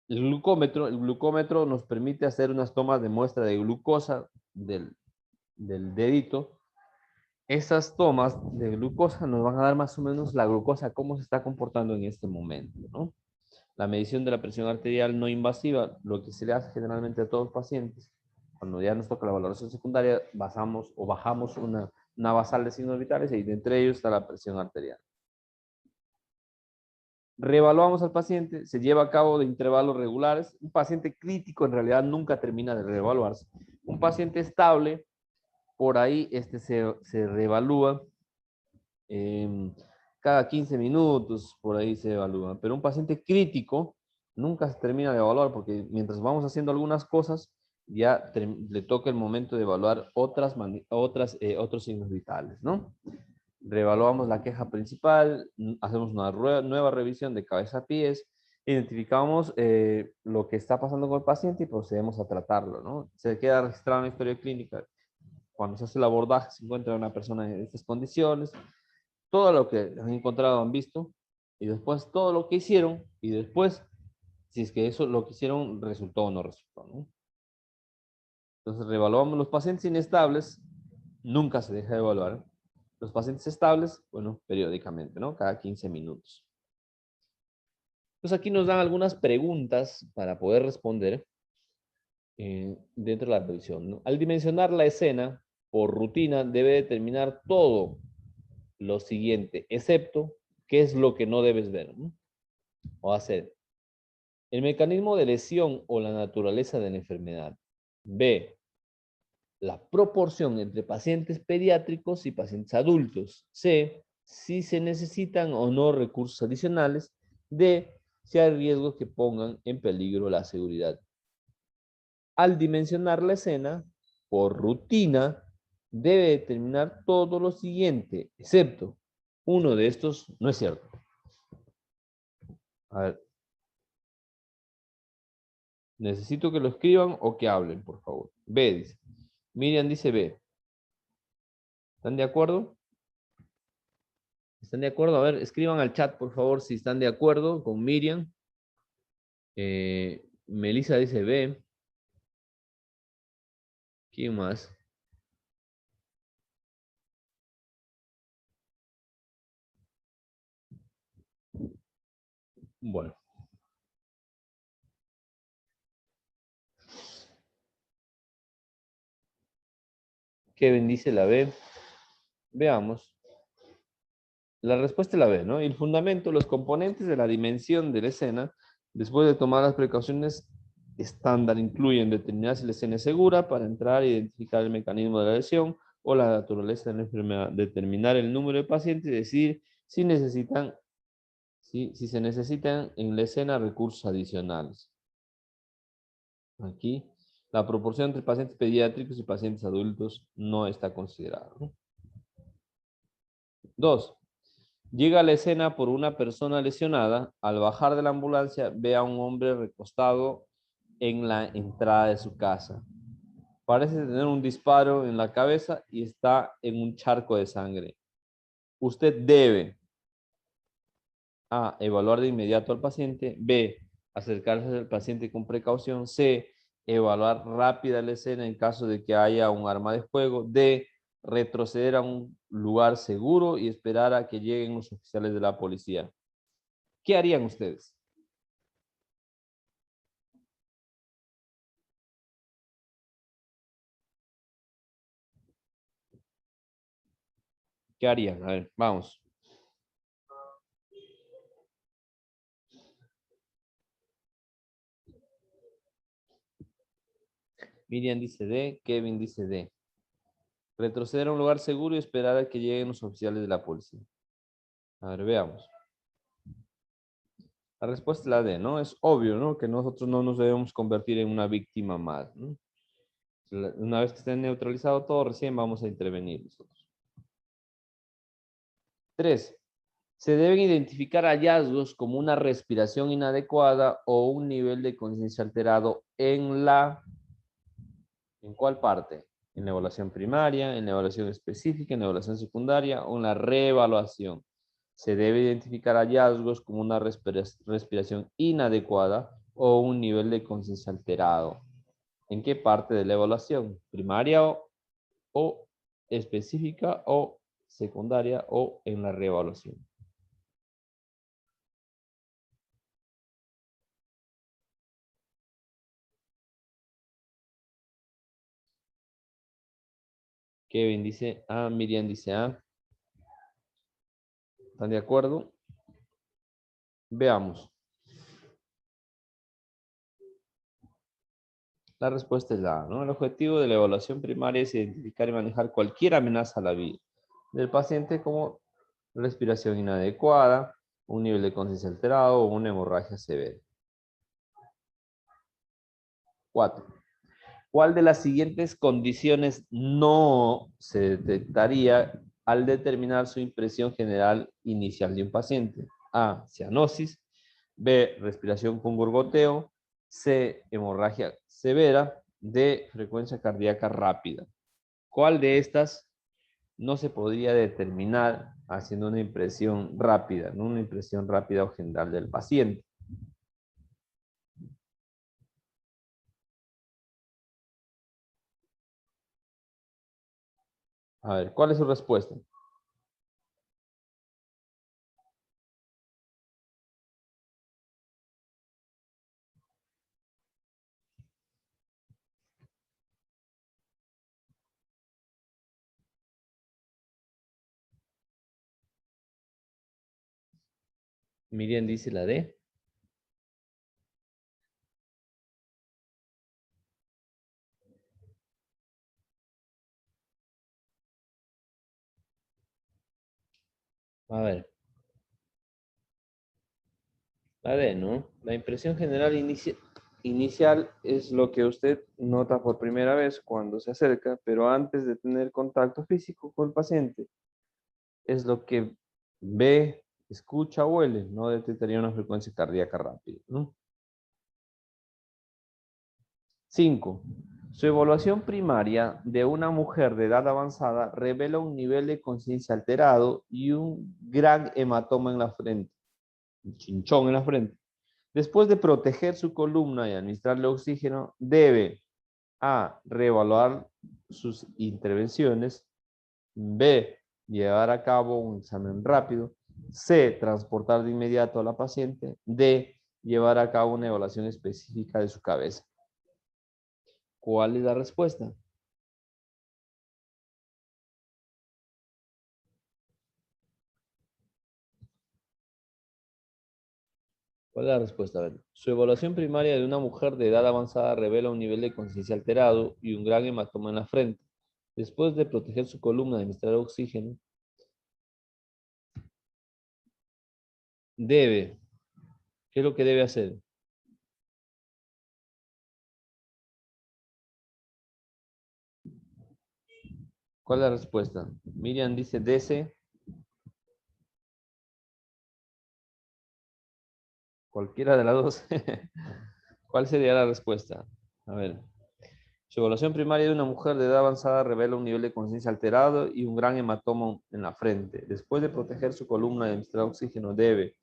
El glucómetro nos permite hacer unas tomas de muestra de glucosa del dedito. Esas tomas de glucosa nos van a dar más o menos la glucosa, cómo se está comportando en este momento, ¿no? La medición de la presión arterial no invasiva, lo que se le hace generalmente a todos los pacientes, cuando ya nos toca la valoración secundaria, basamos o bajamos una basal de signos vitales y entre ellos está la presión arterial. Reevaluamos al paciente, se lleva a cabo de intervalos regulares. Un paciente crítico en realidad nunca termina de reevaluarse. Un paciente estable, por ahí se reevalúa cada 15 minutos, por ahí se evalúa. Pero un paciente crítico nunca se termina de evaluar porque mientras vamos haciendo algunas cosas, ya le toca el momento de evaluar otros signos vitales, ¿no? Reevaluamos la queja principal, hacemos una nueva revisión de cabeza a pies, identificamos lo que está pasando con el paciente y procedemos a tratarlo, ¿no? Se queda registrado en la historia clínica. Cuando se hace el abordaje, se encuentra una persona en estas condiciones, todo lo que han encontrado, han visto, y después todo lo que hicieron, y después, si es que eso lo que hicieron resultó o no resultó, ¿no? Entonces, reevaluamos los pacientes inestables, nunca se deja de evaluar. Los pacientes estables, bueno, periódicamente, ¿no? Cada 15 minutos. Entonces, aquí nos dan algunas preguntas para poder responder dentro de la revisión, ¿no? Al dimensionar la escena, por rutina, debe determinar todo lo siguiente, excepto qué es lo que no debes ver, ¿no? O hacer. El mecanismo de lesión o la naturaleza de la enfermedad. B. La proporción entre pacientes pediátricos y pacientes adultos. C. Si se necesitan o no recursos adicionales. D. Si hay riesgos que pongan en peligro la seguridad. Al dimensionar la escena, por rutina, debe determinar todo lo siguiente, excepto uno de estos no es cierto. A ver, necesito que lo escriban o que hablen, por favor. B dice. Miriam dice B. ¿Están de acuerdo? ¿Están de acuerdo? A ver, escriban al chat, por favor, si están de acuerdo con Miriam. Melissa dice B. ¿Quién más? Bueno. Kevin dice la B. Veamos. La respuesta es la B, ¿no? El fundamento, los componentes de la dimensión de la escena, después de tomar las precauciones estándar, incluyen determinar si la escena es segura para entrar, identificar el mecanismo de la lesión o la naturaleza de la enfermedad, determinar el número de pacientes y decir si necesitan, si se necesitan en la escena recursos adicionales. Aquí, la proporción entre pacientes pediátricos y pacientes adultos no está considerada, ¿no? 2. Llega a la escena por una persona lesionada. Al bajar de la ambulancia, ve a un hombre recostado en la entrada de su casa. Parece tener un disparo en la cabeza y está en un charco de sangre. Usted debe A. Evaluar de inmediato al paciente. B. Acercarse al paciente con precaución. C. Evaluar rápida la escena en caso de que haya un arma de fuego. D. Retroceder a un lugar seguro y esperar a que lleguen los oficiales de la policía. ¿Qué harían ustedes? ¿Qué harían? A ver, vamos. Miriam dice D, Kevin dice D. Retroceder a un lugar seguro y esperar a que lleguen los oficiales de la policía. A ver, veamos. La respuesta es la D, ¿no? Es obvio, ¿no? Que nosotros no nos debemos convertir en una víctima más, ¿no? Una vez que esté neutralizado todo, recién vamos a intervenir nosotros. 3. Se deben identificar hallazgos como una respiración inadecuada o un nivel de conciencia alterado en la... ¿En cuál parte? En la evaluación primaria, en la evaluación específica, en la evaluación secundaria o en la reevaluación. Se debe identificar hallazgos como una respiración inadecuada o un nivel de conciencia alterado. ¿En qué parte de la evaluación? ¿Primaria o específica o secundaria o en la reevaluación? Kevin dice A, Miriam dice A. ¿Están de acuerdo? Veamos. La respuesta es la A, ¿no? El objetivo de la evaluación primaria es identificar y manejar cualquier amenaza a la vida del paciente como respiración inadecuada, un nivel de conciencia alterado o una hemorragia severa. 4. ¿Cuál de las siguientes condiciones no se detectaría al determinar su impresión general inicial de un paciente? A, cianosis. B, respiración con gorgoteo. C, hemorragia severa. D, frecuencia cardíaca rápida. ¿Cuál de estas no se podría determinar haciendo una impresión rápida, no una impresión rápida o general del paciente? A ver, ¿cuál es su respuesta? Miriam dice la D. A ver, la D, ¿no? La impresión general inicial es lo que usted nota por primera vez cuando se acerca, pero antes de tener contacto físico con el paciente, es lo que ve, escucha, huele. No detectaría una frecuencia cardíaca rápida, ¿no? 5. Su evaluación primaria de una mujer de edad avanzada revela un nivel de conciencia alterado y un gran hematoma en la frente, un chinchón en la frente. Después de proteger su columna y administrarle oxígeno, debe A. Reevaluar sus intervenciones. B. Llevar a cabo un examen rápido. C. Transportar de inmediato a la paciente. D. Llevar a cabo una evaluación específica de su cabeza. ¿Cuál es la respuesta? ¿Cuál es la respuesta? A ver, su evaluación primaria de una mujer de edad avanzada revela un nivel de conciencia alterado y un gran hematoma en la frente. Después de proteger su columna y administrar oxígeno, debe, ¿qué es lo que debe hacer? ¿Cuál es la respuesta? Miriam dice DC, cualquiera de las dos. ¿Cuál sería la respuesta? A ver. Su evaluación primaria de una mujer de edad avanzada revela un nivel de conciencia alterado y un gran hematoma en la frente. Después de proteger su columna y administrar oxígeno, debe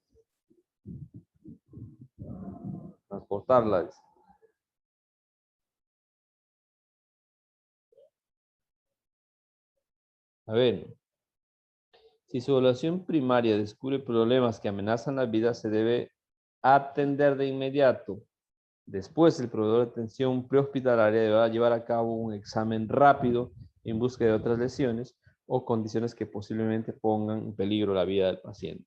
transportarla. A ver, si su evaluación primaria descubre problemas que amenazan la vida, se debe atender de inmediato. Después, el proveedor de atención prehospitalaria deberá llevar a cabo un examen rápido en busca de otras lesiones o condiciones que posiblemente pongan en peligro la vida del paciente.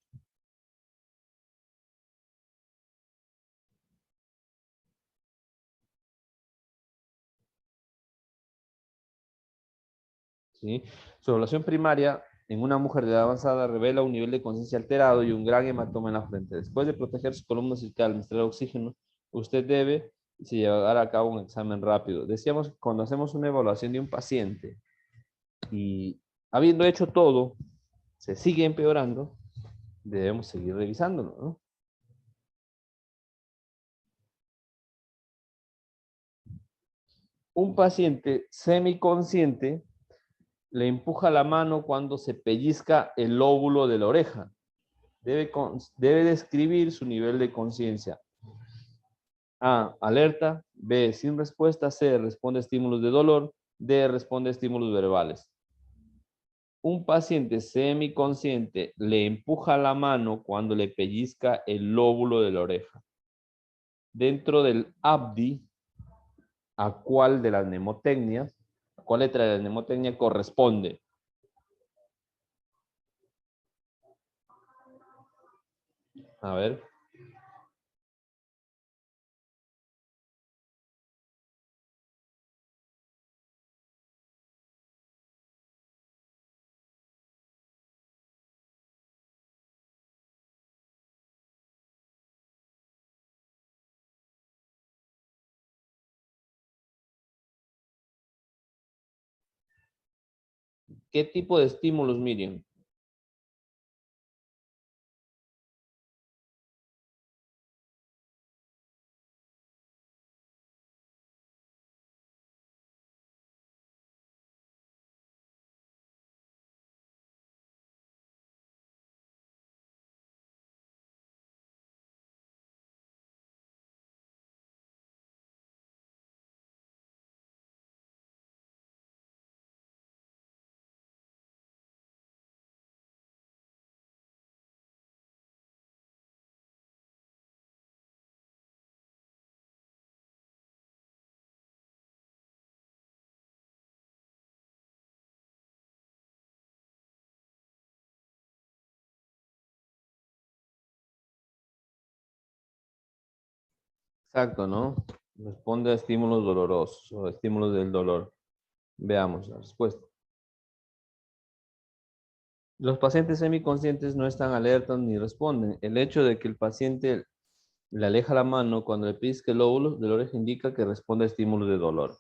¿sí? Su evaluación primaria en una mujer de edad avanzada revela un nivel de conciencia alterado y un gran hematoma en la frente. Después de proteger su columna cervical, administrar oxígeno, usted debe llevar a cabo un examen rápido. Decíamos que cuando hacemos una evaluación de un paciente y habiendo hecho todo, se sigue empeorando, debemos seguir revisándolo, ¿no? Un paciente semiconsciente le empuja la mano cuando se pellizca el lóbulo de la oreja. Debe describir su nivel de conciencia. A, alerta. B, sin respuesta. C, responde a estímulos de dolor. D, responde a estímulos verbales. Un paciente semiconsciente le empuja la mano cuando le pellizca el lóbulo de la oreja. Dentro del ABDI, ¿a cuál de las mnemotecnias, a cuál letra de la mnemotecnia corresponde? A ver. ¿Qué tipo de estímulos, Miriam? Exacto, ¿no? Responde a estímulos dolorosos o estímulos del dolor. Veamos la respuesta. Los pacientes semiconscientes no están alertas ni responden. El hecho de que el paciente le aleja la mano cuando le pellizca el lóbulo de la oreja indica que responde a estímulos de dolor.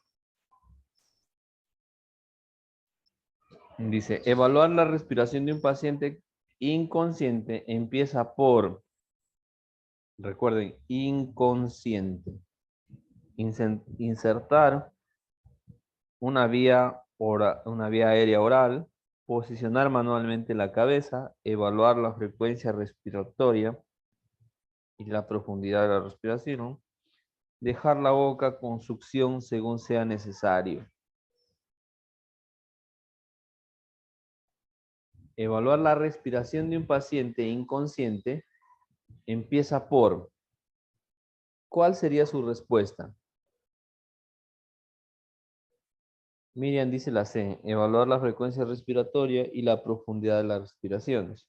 Dice, evaluar la respiración de un paciente inconsciente empieza por, recuerden, inconsciente. Insertar una vía aérea oral, posicionar manualmente la cabeza, evaluar la frecuencia respiratoria y la profundidad de la respiración, dejar la boca con succión según sea necesario. Evaluar la respiración de un paciente inconsciente empieza por, ¿cuál sería su respuesta? Miriam dice la C, evaluar la frecuencia respiratoria y la profundidad de las respiraciones.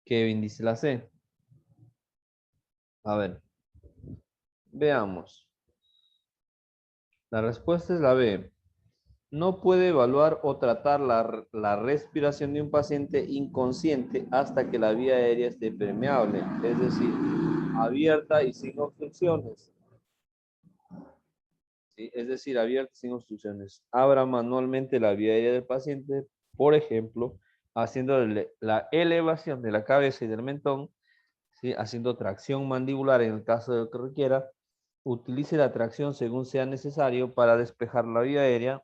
Kevin dice la C. A ver, veamos. La respuesta es la B. No puede evaluar o tratar la respiración de un paciente inconsciente hasta que la vía aérea esté permeable, es decir, abierta y sin obstrucciones. ¿Sí? Es decir, abierta y sin obstrucciones. Abra manualmente la vía aérea del paciente, por ejemplo, haciendo la elevación de la cabeza y del mentón, ¿sí? Haciendo tracción mandibular en el caso de que requiera. Utilice la tracción según sea necesario para despejar la vía aérea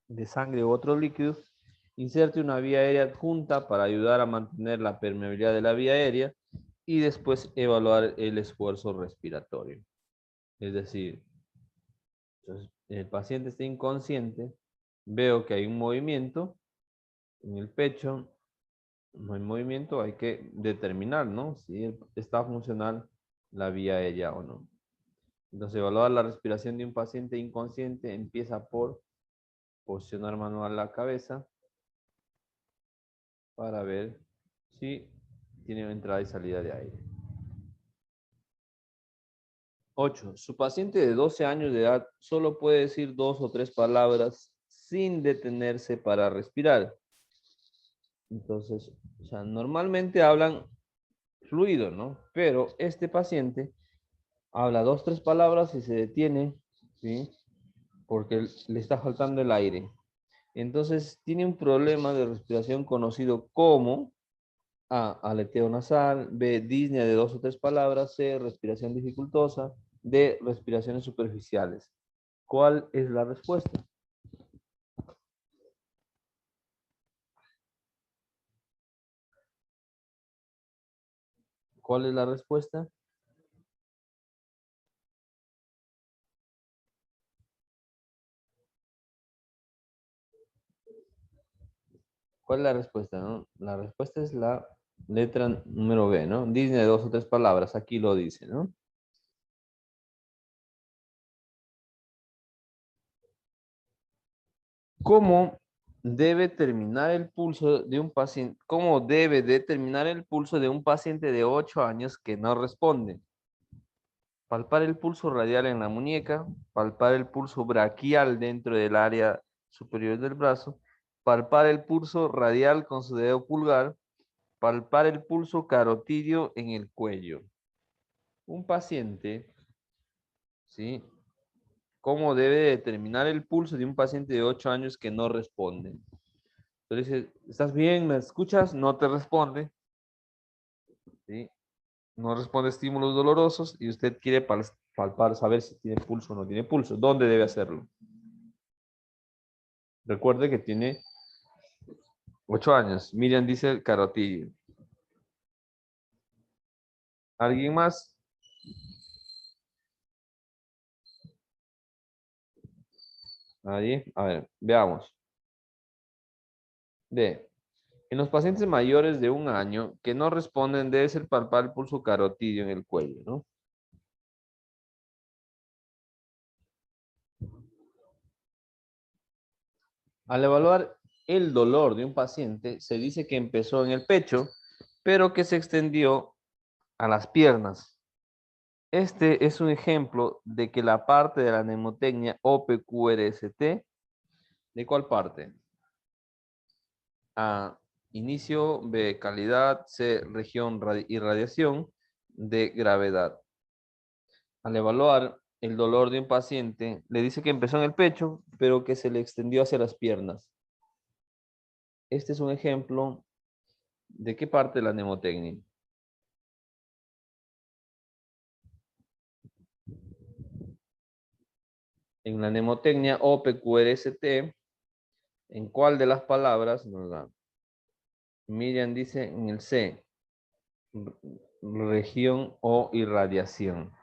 de sangre u otros líquidos. Inserte una vía aérea adjunta para ayudar a mantener la permeabilidad de la vía aérea y después evaluar el esfuerzo respiratorio. Es decir, entonces, el paciente está inconsciente, veo que hay un movimiento en el pecho, no hay movimiento, hay que determinar, ¿no? Si está funcional la vía aérea o no. Entonces, evaluar la respiración de un paciente inconsciente empieza por posicionar manual la cabeza para ver si tiene entrada y salida de aire. 8. Su paciente de 12 años de edad solo puede decir 2 o 3 palabras sin detenerse para respirar. Entonces, o sea, normalmente hablan fluido, ¿no? Pero este paciente habla 2, 3 palabras y se detiene, ¿sí? Porque le está faltando el aire. Entonces, tiene un problema de respiración conocido como A, aleteo nasal; B, disnea de 2 o 3 palabras; C, respiración dificultosa; D, respiraciones superficiales. ¿Cuál es la respuesta? ¿Cuál es la respuesta? ¿Cuál es la respuesta, no? La respuesta es la letra número B, ¿no? Disnea de 2 o 3 palabras, aquí lo dice, ¿no? ¿Cómo debe terminar el pulso de un paciente? ¿Cómo debe determinar el pulso de un paciente de 8 años que no responde? Palpar el pulso radial en la muñeca, palpar el pulso braquial dentro del área superior del brazo, palpar el pulso radial con su dedo pulgar, palpar el pulso carotidio en el cuello. Un paciente, ¿sí? ¿Cómo debe determinar el pulso de un paciente de 8 años que no responde? Entonces, ¿estás bien? ¿Me escuchas? No te responde, ¿sí? No responde a estímulos dolorosos y usted quiere palpar, saber si tiene pulso o no tiene pulso. ¿Dónde debe hacerlo? Recuerde que tiene 8 años. Miriam dice carotidio. ¿Alguien más? Nadie. A ver, veamos. D. En los pacientes mayores de 1 año que no responden, debe ser palpar el pulso carotidio en el cuello, ¿no? Al evaluar el dolor de un paciente, se dice que empezó en el pecho, pero que se extendió a las piernas. Este es un ejemplo de que la parte de la mnemotecnia OPQRST, ¿de cuál parte? A, inicio; B, calidad; C, región y radiación; D, gravedad. Al evaluar el dolor de un paciente, le dice que empezó en el pecho, pero que se le extendió hacia las piernas. Este es un ejemplo de qué parte de la mnemotecnia. En la mnemotecnia OPQRST, ¿en cuál de las palabras nos da? Miriam dice en el C, región o irradiación.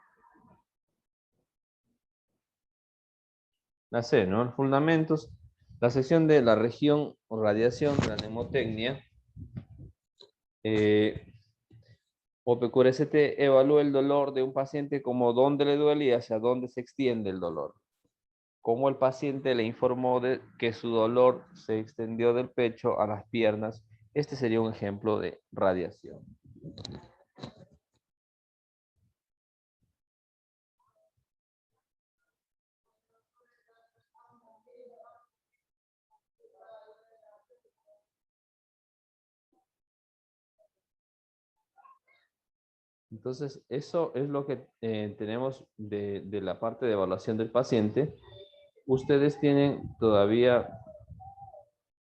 La C, ¿no? Fundamentos. La sección de la región o radiación de la mnemotecnia. OPQRST evalúa el dolor de un paciente como dónde le duele y hacia dónde se extiende el dolor. Cómo el paciente le informó de que su dolor se extendió del pecho a las piernas. Este sería un ejemplo de radiación. Entonces, eso es lo que tenemos de la parte de evaluación del paciente. Ustedes tienen todavía